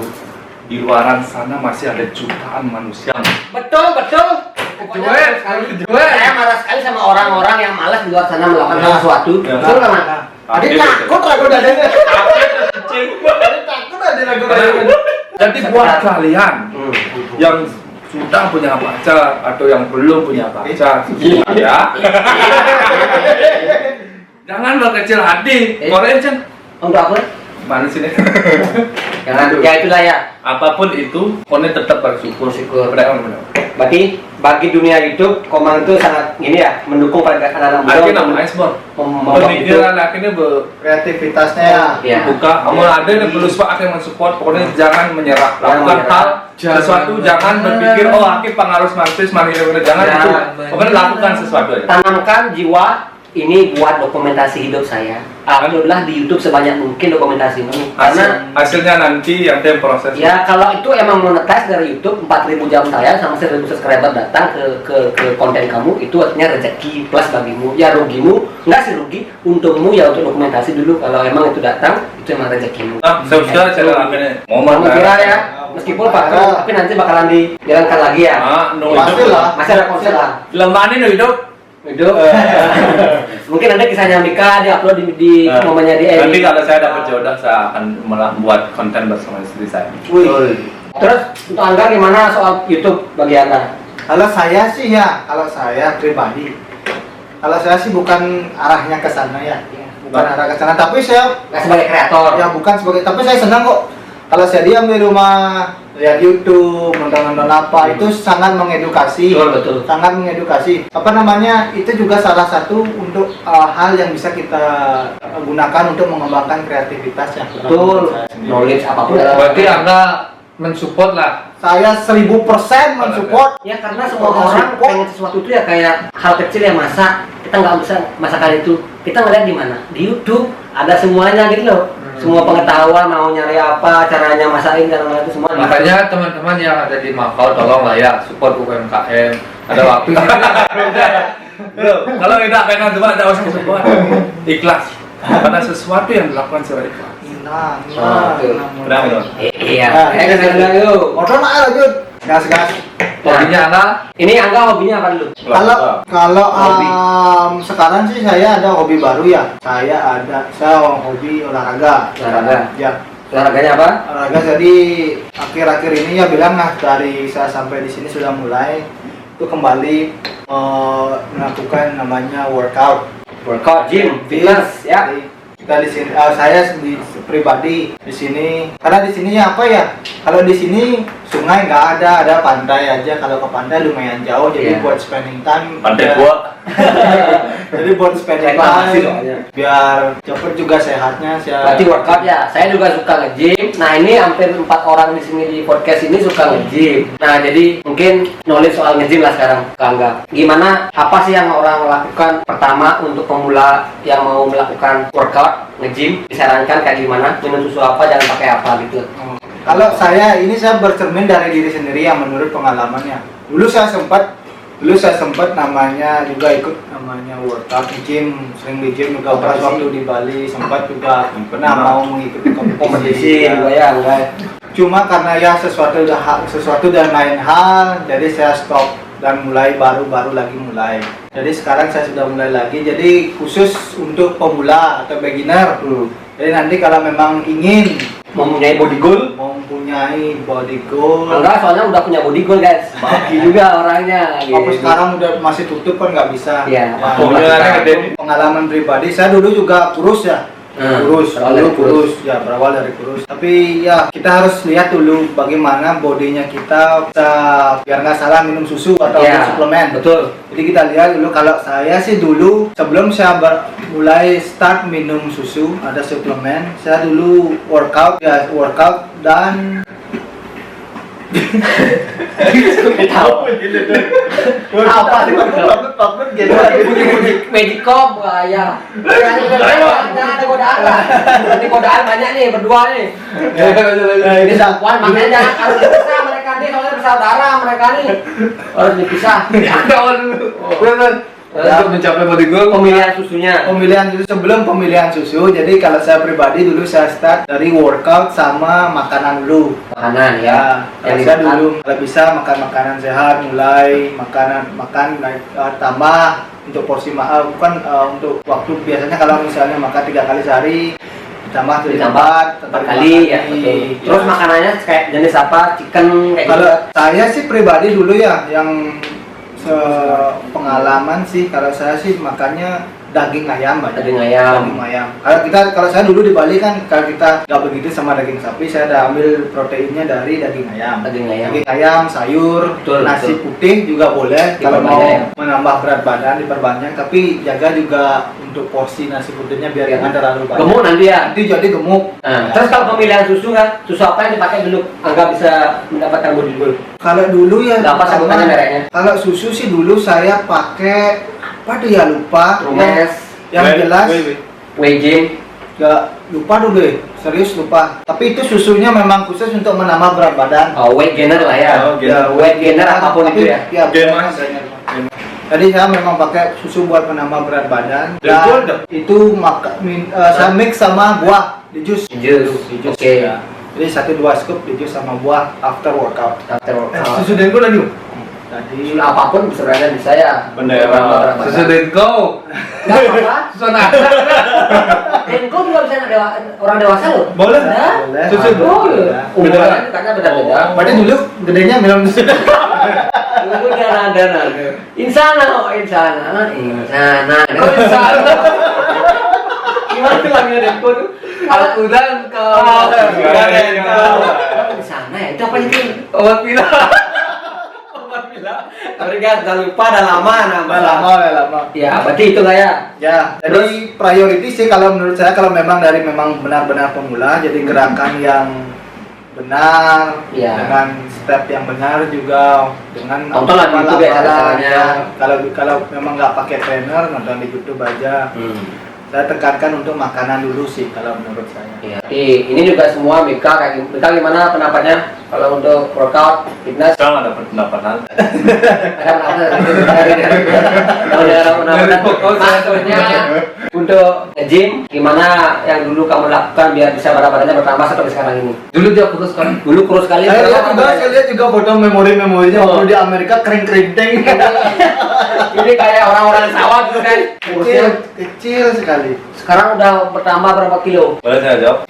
di luaran sana masih ada jutaan manusia. Betul. Saya marah sekali sama orang-orang yang malas di luar sana melakukan sesuatu. Betul nggak, Mas? Tadi takut dadanya. Takut ada ragu-ragu. Jadi buat kalian yang sudah punya pacar atau yang belum punya pacar, ya jangan berkecil hati. Korea Untuk apa? mana sini? Jangan. Ya itulah ya. Apapun itu, kalian tetap bersyukur. Berarti bagi dunia YouTube, Komang itu sangat ini ya, mendukung pada anak-anak muda. Akhirnya nama iceberg. Pemikiran akhirnya Kreativitasnya ya. buka. Kamu ada yang perlu akhirnya mensupport. Pokoknya jangan menyerah. Lakukan hal sesuatu, jangan berpikir akhir pengaruh marxis, jangan itu. Pokoknya lakukan sesuatu aja. Tanamkan jiwa ini buat dokumentasi hidup saya. Uploadlah di YouTube sebanyak mungkin dokumentasimu. Karena hasilnya nanti yang proses. Ya kalau itu emang monetize dari YouTube, 4.000 jam tayang sama 1.000 subscriber datang ke konten kamu, itu artinya rezeki plus bagimu. Ya rugimu, enggak sih rugi, untungmu ya untuk dokumentasi dulu. Kalau emang itu datang, itu emang rezekimu. Subscribe channel ini. Momen viral ya, meskipun vakum, tapi nanti bakalan dijalankan lagi ya. pastilah. Masih ada konser lah. Lembahan ini hidup. Mungkin nanti kisahnya Mika diupload di momennya di Nanti kalau saya dapat jodoh, saya akan membuat konten bersama istri saya. Terus untuk Angga gimana soal YouTube bagi Anda? Kalau saya sih ya, kalau saya pribadi, kalau saya sih bukan arahnya ke sana ya, bukan arah ke sana. Tapi saya Nggak sebagai kreator. ya bukan sebagai, tapi saya senang kok. Kalau saya diam di rumah lihat YouTube, nonton apa itu sangat mengedukasi. Betul. Sangat mengedukasi. Apa namanya? Itu juga salah satu untuk hal yang bisa kita gunakan untuk mengembangkan kreativitasnya. Betul. Knowledge apapun. Berarti Anda mensupport lah. Saya 1000% mensupport. Ya karena semua orang pengen sesuatu itu ya kayak hal kecil yang masak, kita nggak bisa masakan itu, kita ngeliat di mana? Di YouTube ada semuanya gitu loh. Semua pengetahuan mau nyari apa, caranya masakin itu semua. Makanya teman-teman yang ada di Makau tolong lah ya support UMKM. Ada waktu sih. Bro, kalau tidak pengen coba tidak usah support. Ikhlas. Karena sesuatu yang dilakukan secara ikhlas. Benar, bro. Iya. Nah, Yuk. Motor lanjut. Gas. Hobinya Anda? Ini Angga hobinya apa dulu? Kalau Hobi. sekarang sih saya ada hobi baru ya. Saya hobi olahraga. Ya. Olahraganya apa? Olahraga jadi akhir-akhir ini ya bilang lah dari saya sampai di sini sudah mulai itu kembali melakukan namanya workout. Workout, gym, fitness, ya. Jadi, kita di sini saya pribadi di sini karena di sini apa ya, kalau di sini sungai nggak ada pantai aja. Kalau ke pantai lumayan jauh, jadi Iya. buat spending time Pantai gua. jadi buat spending Reklamasi time soalnya. biar cepet juga sehatnya. Berarti workout ya. Saya juga suka nge-gym. Nah, ini hampir 4 orang di sini di podcast ini suka nge-gym. Nah, jadi mungkin knowledge soal nge-gym lah sekarang ke Angga. Gimana, apa sih yang orang lakukan pertama untuk pemula yang mau melakukan workout, nge-gym? Disarankan kayak gimana? Minum susu apa, jangan pakai apa gitu. Kalau saya bercermin dari diri sendiri yang menurut pengalamannya. Dulu saya sempat namanya juga ikut namanya workout di gym, sering di gym juga pas waktu di Bali, sempat juga pernah mau mengikuti kompetisi juga ya, enggak. Cuma karena ya sesuatu dan lain hal, jadi saya stop dan baru lagi mulai. Jadi sekarang saya sudah mulai lagi. Jadi khusus untuk pemula atau beginner. Jadi nanti kalau memang ingin Mempunyai body goal? Enggak, soalnya udah punya body goal, guys. Bagi juga orangnya. Apa sekarang udah masih tutup kan nggak bisa. Iya. Nah, Pengalaman untuk pengalaman pribadi saya dulu juga kurus ya. Kurus ya, berawal dari kurus. Tapi ya kita harus lihat dulu bagaimana bodinya kita bisa, biar nggak salah minum susu atau suplemen. Betul. Jadi kita lihat dulu. Kalau saya sih dulu sebelum saya mulai start minum susu ada suplemen, saya dulu workout dan Apa sih? takut gitu. Magicom, wah ya. Jangan ada godaan lah. Nanti godaan banyak nih berdua nih. Ini Zakwan, makanya jangan harus dipisah mereka nih, soalnya bersaudara mereka nih. Harus dipisah. Untuk mencapai body goal, Pemilihan susunya. Pemilihan susu, sebelum pemilihan susu, jadi kalau saya pribadi dulu saya start dari workout sama makanan dulu. Makanan ya. Yang saya dulu kalau bisa makan makanan sehat, mulai makan tambah untuk porsi bukan untuk waktu. Biasanya kalau misalnya makan 3 kali sehari ditambah 4 kali ya, betul. Terus makanannya kayak jenis apa? Chicken kayak kalau gitu. saya sih pribadi dulu ya yang pengalaman sih, kalau saya sih makannya daging ayam banyak. Daging ayam. Kalau saya dulu di Bali kan, kalau kita nggak begitu sama daging sapi, saya ada ambil proteinnya dari daging ayam. Daging ayam, sayur, Betul, nasi putih juga boleh. Kalau mau menambah berat badan diperbanyak, tapi jaga juga untuk porsi nasi putihnya biar jangan terlalu banyak. Gemuk nanti ya. Nanti jadi gemuk. Nah, terus kalau pemilihan susu kan, susu apa yang dipakai dulu agar bisa mendapatkan body goal? Kalau dulu ya, Apa sebutannya mereknya? kalau susu sih dulu saya pakai apa tuh ya, lupa. Rumes, Yang jelas Wei ya lupa dulu ya, serius lupa. Tapi itu susunya memang khusus untuk menambah berat badan. weight gainer lah ya. Oh, gainer. Weight gainer apapun Tapi, itu ya. Gainer. Jadi saya memang pakai susu buat menambah berat badan. Betul, Dan itu saya mix sama buah di jus. Jus. Oke. Ya. Jadi 1-2 scoop di jus sama buah after workout. After workout. Susu Denko lagi. Susu apapun bisa berada di saya. Bendera. susu Denko, Enggak apa-apa. susu anak. Denko juga bisa orang dewasa loh. Boleh. Nah, Boleh. Susu boleh. Umurnya karena beda-beda. Berarti dulu gedenya minum susu. Dulu dana. Insana. Kok insana? Gimana tuh lagunya Denko tuh? Al-Qudan kau. Insana ya. Itu apa itu? Obat pilek. Obat pilek. Tapi guys, jangan lupa dah lama Udah lama. Ya, berarti itu nggak ya? Ya, jadi priority sih kalau menurut saya kalau memang benar-benar pemula, jadi gerakan yang benar, Ya. dengan step yang benar juga, dengan Tontonlah di YouTube ya caranya. ya. Kalau memang nggak pakai trainer, nonton di YouTube aja. Saya tekankan untuk makanan dulu sih kalau menurut saya. Ya. Ini juga semua Mika gimana pendapatnya kalau untuk workout fitness? Saya nggak dapat pendapatan. Ada pendapatan maksudnya untuk gym gimana yang dulu kamu lakukan biar bisa berat badannya bertambah seperti sekarang ini? Dulu dia kurus kan. Dulu kurus sekali. Saya lihat juga foto memorinya waktu di Amerika kering-kering. Ini kayak orang-orang sawah gitu kan. Kurusnya Kecil sekali. sekarang udah bertambah berapa kilo? Boleh saya jawab?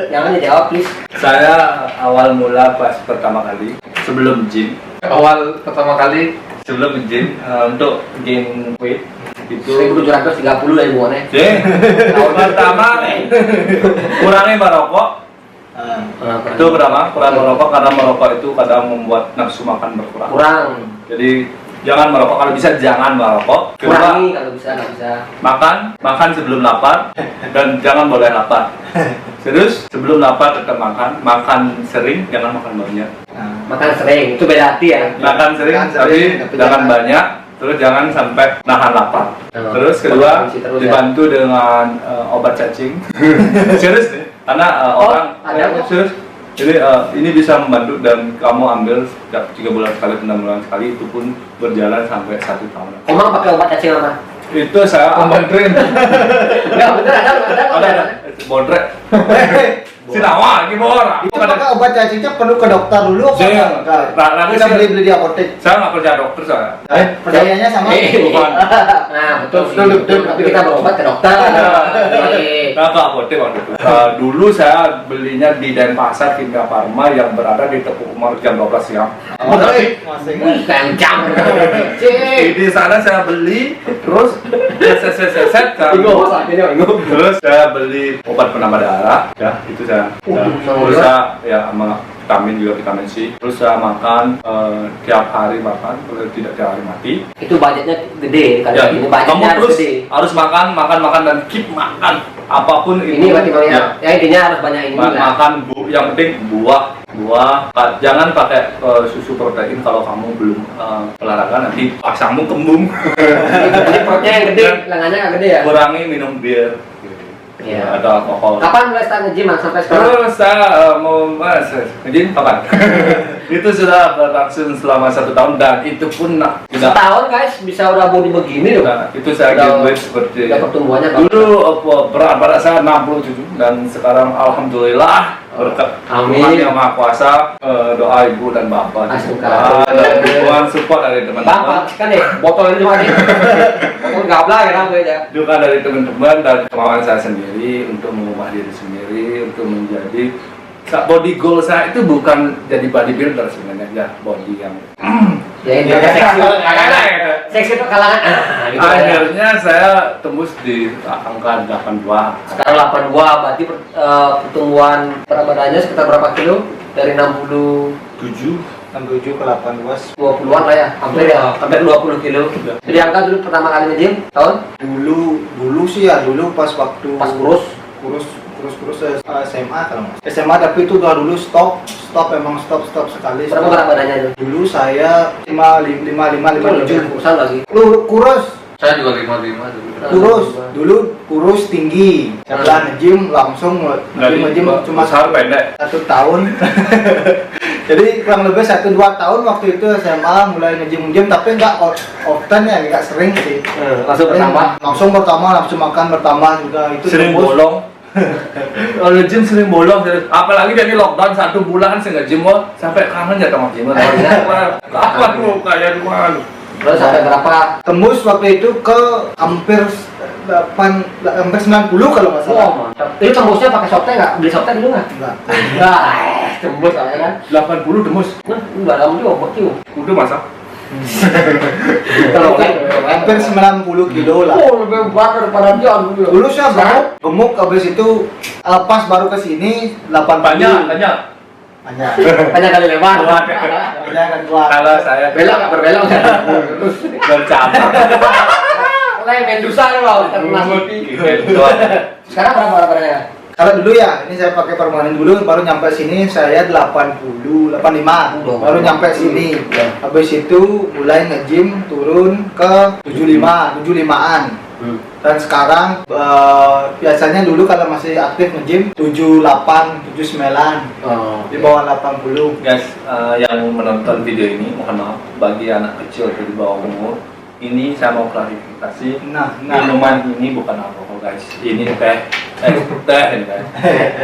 Jangan dijawab please. Saya awal mula pas pertama kali sebelum gym untuk gain weight itu 1730 lah ibuannya. tahun pertama kurangi merokok. Itu pertama kurang merokok karena merokok itu kadang membuat nafsu makan berkurang. Kurang. Jadi jangan merokok, kalau bisa jangan merokok. Kedua, Kurangi kalau bisa nggak bisa. makan sebelum lapar dan jangan boleh lapar. Serius, sebelum lapar tetap makan sering, jangan makan banyak. Makan sering itu beda hati ya. Makan sering Makan tapi sering, tapi jangan jangan. banyak. Terus jangan sampai nahan lapar. Oh, Terus kedua konsumsi terus ya. dibantu dengan obat cacing. Serius nih, karena orang ada kok. serius. Jadi ini bisa membantu dan kamu ambil setiap 3 bulan sekali, 6 bulan sekali, itu pun berjalan sampai 1 tahun. Emang pakai obat cacing apa? Itu saya Pembantuin. Enggak bener ada. bodrek. Sinawa gimana? Itu pakai obat cacingnya perlu ke dokter dulu apa Saya enggak? nanti Kita saya- beli di apotek. Saya nggak kerja dokter saya. Percayanya sama Bukan. Nah betul sih. Betul. Tapi kita berobat ke dokter. Nah, ke apotek waktu itu. Dulu saya belinya di Denpasar Kimia Farma yang berada di Teguh Umar jam 12 siang. Masih Wih kencang. Cik. Di sana saya beli, terus set kan. Terus saya beli obat penambah darah, ya itu saya. Terus saya ya sama vitamin juga, vitamin C. Terus saya makan tiap hari makan, kalau tidak tiap hari mati. Itu budgetnya gede kan Ya, ini kamu budgetnya terus gede. harus makan dan keep makan apapun itu. Ini berarti ya. ya intinya harus banyak ini lah. Makan yang penting buah. Jangan pakai susu protein kalau kamu belum olahraga, nanti pasamu kembung. Ini perutnya yang gede, lengannya nggak gede ya. Kurangi minum bir. Iya. Atau alkohol. Kapan mulai start nge-gym Mas? Sampai sekarang? Terus saya mau izin kapan? Itu sudah berlangsung selama 1 tahun dan itu pun tidak. Setahun guys bisa udah body begini loh. Nah, itu saya Udah- gain weight seperti udah pertumbuhannya bagus. dulu berat badan saya 67 dan sekarang alhamdulillah berkat Amin. Tuhan yang Maha Kuasa, doa ibu dan bapak Asyukur. dan dukungan support dari teman-teman, Bapak kan deh, botol ini cuma nih. Botol gabla ya gue aja. juga dari teman-teman dan kemauan saya sendiri untuk mengubah diri sendiri, untuk menjadi body goal saya itu bukan jadi bodybuilder sebenarnya, ya body yang Ya ini ada seksi. Seksi itu kalangan. Gitu ya. akhirnya saya tembus di angka 82. Sekarang 82 berarti pertumbuhan berat badannya sekitar berapa kilo? Dari 7 67 ke 82. 20-an lah ya, hampir 20 kilo. Jadi angka dulu pertama kali nge-gym tahun Dulu sih ya, dulu pas waktu pas kurus. kurus SMA kalau nggak salah. SMA tapi itu udah dulu stop sekali. Berapa stop. berat badannya itu? Dulu saya 55 Kurusan lagi. Lu kurus, Saya juga 55 dulu. dulu tinggi. Setelah nge-gym langsung nge-gym cuma besar pendek. 1 tahun. Jadi kurang lebih 1-2 tahun waktu itu SMA mulai nge-gym tapi nggak often ya, nggak sering sih. Langsung bertambah. Langsung makan bertambah juga itu Sering tembus. bolong. Kalau gym sering bolong, apalagi dari lockdown 1 bulan saya nggak gym, sampai kangen ya sama gym. Apa tuh kayak gimana? Terus sampai berapa? Tembus waktu itu ke hampir 90 kalau nggak salah. Wah mantap. Itu tembusnya pakai softtek nggak? Beli softtek dulu nggak? Enggak. Nggak. Tembus soalnya kan. 80 demus. Nah, nggak lama juga buat kiu. Udah masak. Kalau Hampir 90 kilo lah. Oh lebih berat daripada dia dulu. Dulu saya gemuk habis itu pas baru ke sini 80. Banyak. Banyak. Banyak kali lewat. Banyak kan kuat. Kalau saya Belok nggak berbelok. bercabang. Mulai Medusa nih bang, terkenal TV. Sekarang berapa harganya? Kalau dulu ya, ini saya pakai permanen dulu, baru nyampe sini saya 80, 85, baru nyampe sini. Habis itu mulai nge-gym turun ke 75, 75-an. Dan sekarang biasanya dulu kalau masih aktif nge-gym 78, 79, di bawah 80. Guys, yang menonton video ini, mohon maaf bagi anak kecil di bawah umur. Ini saya mau klarifikasi, minuman ini bukan alkohol guys. Ini teh ini guys.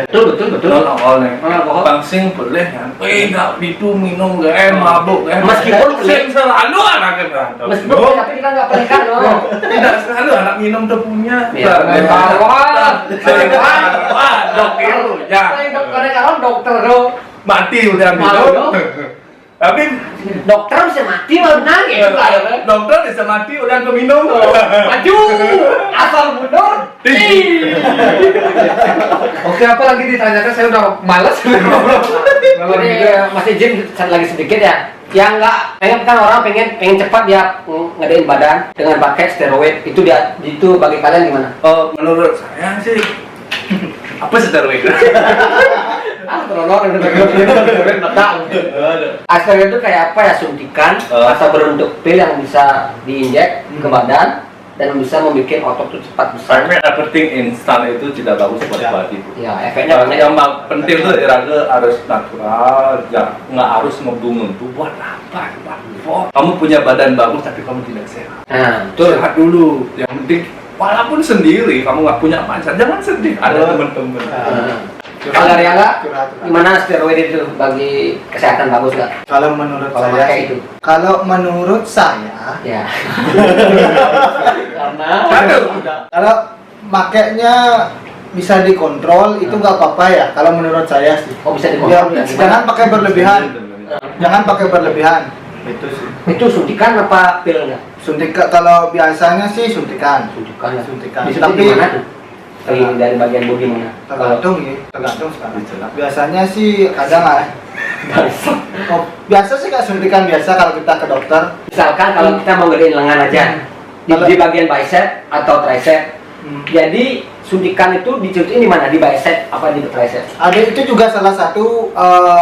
Betul. Non alkohol nih. Bangsing boleh kan? Nggak itu minum gak mabuk kan? Meskipun Bangsing selalu anaknya berantem. Meskipun tapi kita nggak pernikahan loh. Tidak selalu anak minum tuh punya. Dokter ya. Kalau dokter dong. Mati udah minum. Tapi Dokter bisa mati malah nangis. dokter bisa mati udah keminum. Maju, asal mundur. Oke, apa lagi ditanyakan? Saya udah malas. Jadi masih gym lagi sedikit ya. Yang nggak pengen kan orang pengen cepat dia ngadain badan dengan pakai steroid itu dia itu bagi kalian gimana? Menurut saya sih apa steroid? Tolong steroid steroid itu kayak apa ya, suntikan atau berbentuk pil yang bisa diinjek ke badan dan bisa membuat otot itu cepat besar. Karena everything instan itu tidak bagus buat badan. Ya, efeknya banyak. Yang penting tuh olahraga harus natural, nggak harus ngebungun tuh buat apa? Kamu punya badan bagus tapi kamu tidak sehat. Nah, Sehat dulu. Yang penting walaupun sendiri kamu nggak punya pacar, jangan sedih. Ada teman-teman. Kalau dari Angga, gimana steroid itu bagi kesehatan bagus nggak? Kalau menurut Kalau saya pakai sih, itu. kalau menurut saya, Ya. kalau makainya bisa dikontrol itu nggak apa-apa ya. Kalau menurut saya sih. Oh, bisa Ya, dikontrol. jangan pakai berlebihan. Jangan pakai berlebihan. Itu sih. Itu suntikan apa pil nggak? Suntikan kalau biasanya sih suntikan. Suntikan ya. Suntikan. Disuntik Tapi di mana tuh? Dari bagian bodi mana? tergantung ya, tergantung sekarang. Biasanya sih ada nggak? Oh, biasa sih kayak suntikan biasa kalau kita ke dokter. Misalkan kalau kita mau gedein lengan aja di bagian bicep atau tricep. Jadi suntikan itu disuntikin di mana? Di bicep apa di tricep? Ada itu juga salah satu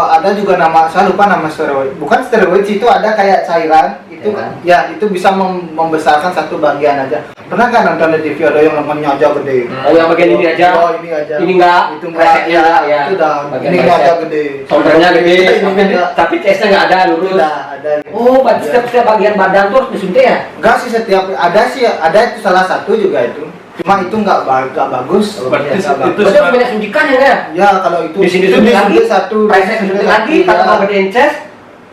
ada juga nama saya lupa nama steroid. Bukan steroid sih, itu ada kayak cairan itu ya itu bisa membesarkan satu bagian aja. Pernah kan nonton di TV ada yang lengannya aja gede? Oh, yang bagian ini aja. Oh, ini aja. Ini enggak. Itu enggak Tricepnya ya, ya. itu dah. Bagian Ini bicep. aja gede. Shouldernya gede. Ini enggak. Tapi chestnya nggak ada lurus. Tidak ada. Oh, berarti setiap bagian badan tuh harus disuntik ya? Enggak sih, setiap ada itu salah satu juga itu. Cuma itu enggak bagus. Berarti Berarti itu harus banyak suntikan ya nggak? Ya kalau itu Di sini itu suntik lagi, disuntik satu, tricep suntik lagi, kalau mau gedein chest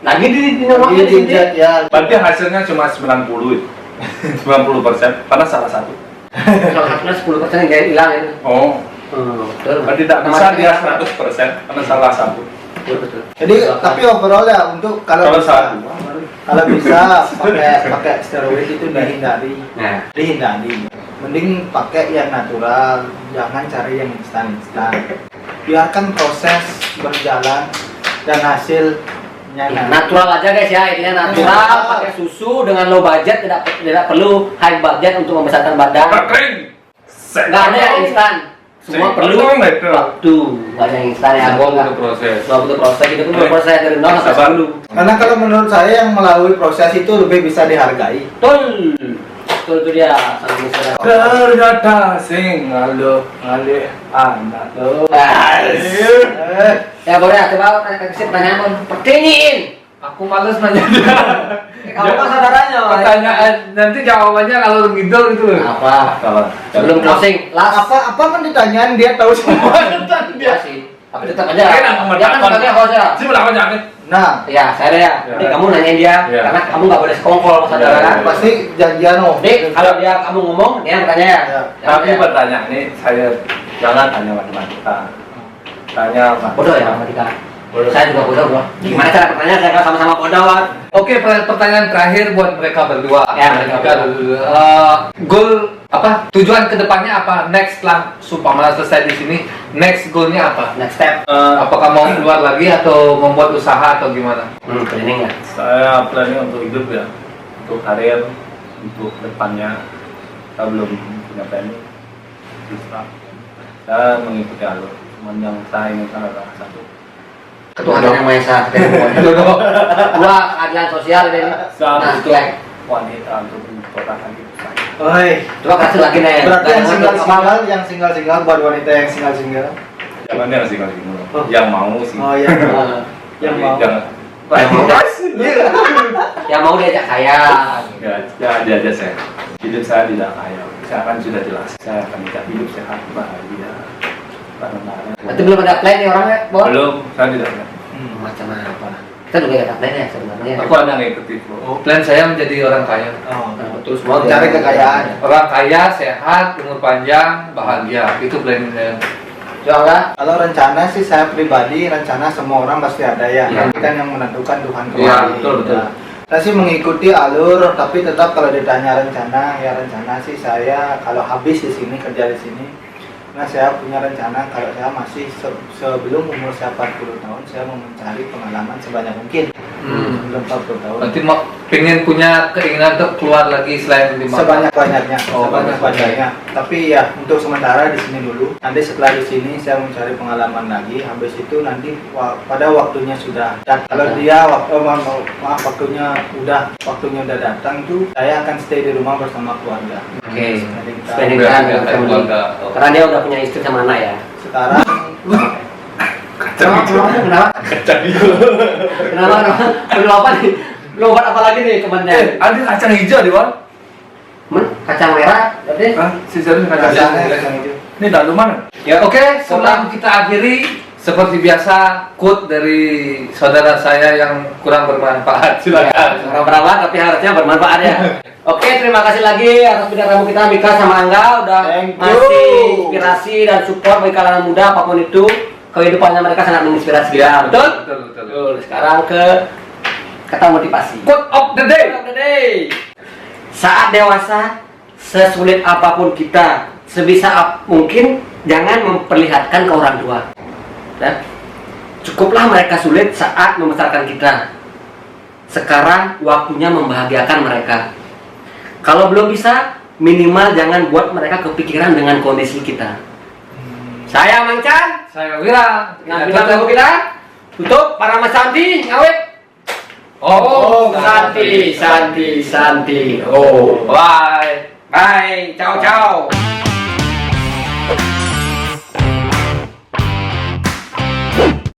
lagi di nomornya Lagi disuntik. diinjak, ya. Berarti hasilnya cuma 90 90% karena salah satu. Kalau satunya 10% yang hilang itu. Oh, Betul. tidak bisa dia 100% karena salah satu. Betul. Jadi tapi overall ya untuk Kalau bisa satu, kalau bisa pakai steroid itu dihindari. Nah, Dihindari. Mending pakai yang natural, jangan cari yang instan. Biarkan proses berjalan dan hasilnya natural aja guys ya, intinya natural, pakai susu dengan low budget, tidak perlu high budget untuk membesarkan badan. kering. Nggak ada yang instan. Semua perlu waktu. Nggak ada yang instan ya. Semua butuh proses. Semua butuh proses. Itu pun proses dari 0 sampai Sabar. 10. Karena kalau menurut saya yang melalui proses itu lebih bisa dihargai. Betul. Betul itu dia. Saling istirahat. Ternyata sing ngalih anak lo. Ya boleh, coba kasih pertanyaan Bon. Pertanyain. Aku males nanya dia. Kamu kan saudaranya. Pertanyaan nanti jawabannya kalau ngidol gitu loh. Apa? Sebelum closing, last. Apa kan ditanyain dia tahu semua tentang Iya dia. sih. Tapi tetap aja. Kan aku Dia kan sebagai host ya. Si berapa jangan? Nah, Ya, saya ya. Jadi kamu nanyain dia, Ya. karena kamu nggak boleh sekongkol sama saudara kan. Ya. pasti janjian oh. Jadi kalau dia kamu ngomong, dia yang bertanya ya. Ya. Tapi pertanyaan ini saya jangan tanya matematika. Tanya Bodoh ya matematika. Saya juga bodoh bro. Gimana cara pertanyaan saya kalau sama-sama bodoh kan? Oke, pertanyaan terakhir buat mereka berdua. Ya, mereka berdua. Goal apa tujuan kedepannya apa? Next setelah Supamala selesai di sini, next goalnya apa? Next step. Apakah mau keluar lagi atau membuat usaha atau gimana? Planning ya. Saya planning untuk hidup ya, untuk karir, untuk depannya. Saya belum punya planning. Bisa. Saya mengikuti alur. Cuman yang saya inginkan adalah satu. Ketuhanan yang Maha Esa. Dua, keadilan sosial ini. Saya butuh Nah, wanita untuk menciptakan hidup saya. Oi. coba kasih lagi nih. Berarti yang single buat wanita yang single. Jangan yang single, yang mau sih. Oh iya. Yang mau. Jangan. Yang mau diajak kaya. Ya aja saya. Hidup saya tidak kaya. Saya akan sudah jelas. Saya akan hidup sehat, bahagia. Berarti belum ada plan nih orangnya, Bon? Belum, saya tidak ada. Macam apa? Kita juga gak ada plan ya sebenarnya. Aku ada ngikutin bro. Plan saya menjadi orang kaya. Oh. Betul semua. Cari kekayaan. Orang kaya, sehat, umur panjang, bahagia. Itu plan saya. Jualan. Kalau rencana sih saya pribadi, rencana semua orang pasti ada ya. Iya. Tapi kan yang menentukan Tuhan kembali. Iya, betul. Ya. Saya sih mengikuti alur, tapi tetap kalau ditanya rencana, ya rencana sih saya kalau habis di sini kerja di sini, nah saya punya rencana kalau saya masih sebelum umur saya 40 tahun, saya mau mencari pengalaman sebanyak mungkin. Belum 40 tahun. Berarti mau pengen punya keinginan untuk keluar lagi selain di Malang? Sebanyak-banyaknya, Oh, sebanyak-banyaknya. Tapi ya untuk sementara di sini dulu. Nanti setelah di sini saya mencari pengalaman lagi. Habis itu nanti pada waktunya sudah. Dan kalau dia waktunya udah datang itu saya akan stay di rumah bersama keluarga. Oke. Jadi kita Spending Udah, time udah, dengan family. keluarga. Karena dia udah punya istri sama anak ya. sekarang Kenapa? Kenapa? Belum apa nih? Belum obat apa lagi nih temannya? Ada kacang hijau di Wan? Kacang merah, berarti? Serius kacang rasanya hijau. kacang hijau. Ini dalu mana? Ya. Oke, sebelum kita akhiri, seperti biasa, quote dari saudara saya yang kurang bermanfaat. Silakan. Orang perawat tapi harusnya bermanfaat ya. Oke, terima kasih lagi atas bintang tamu kita Mika sama Angga udah Thank you. ngasih inspirasi dan support bagi kalangan muda apapun itu. Kehidupannya mereka sangat menginspirasi kita. Betul? Betul. Sekarang ke kata motivasi. Quote of the day. Quote of the day. Saat dewasa, sesulit apapun kita, sebisa mungkin jangan memperlihatkan ke orang tua. Dan cukuplah mereka sulit saat membesarkan kita. Sekarang waktunya membahagiakan mereka. Kalau belum bisa, minimal jangan buat mereka kepikiran dengan kondisi kita. Saya Mang Chan, Saya Wira. dengan bintang tamu kita. Tutup para Mas Santi, ngawet. Oh, Santi. Oh, bye. Bye, ciao ciao.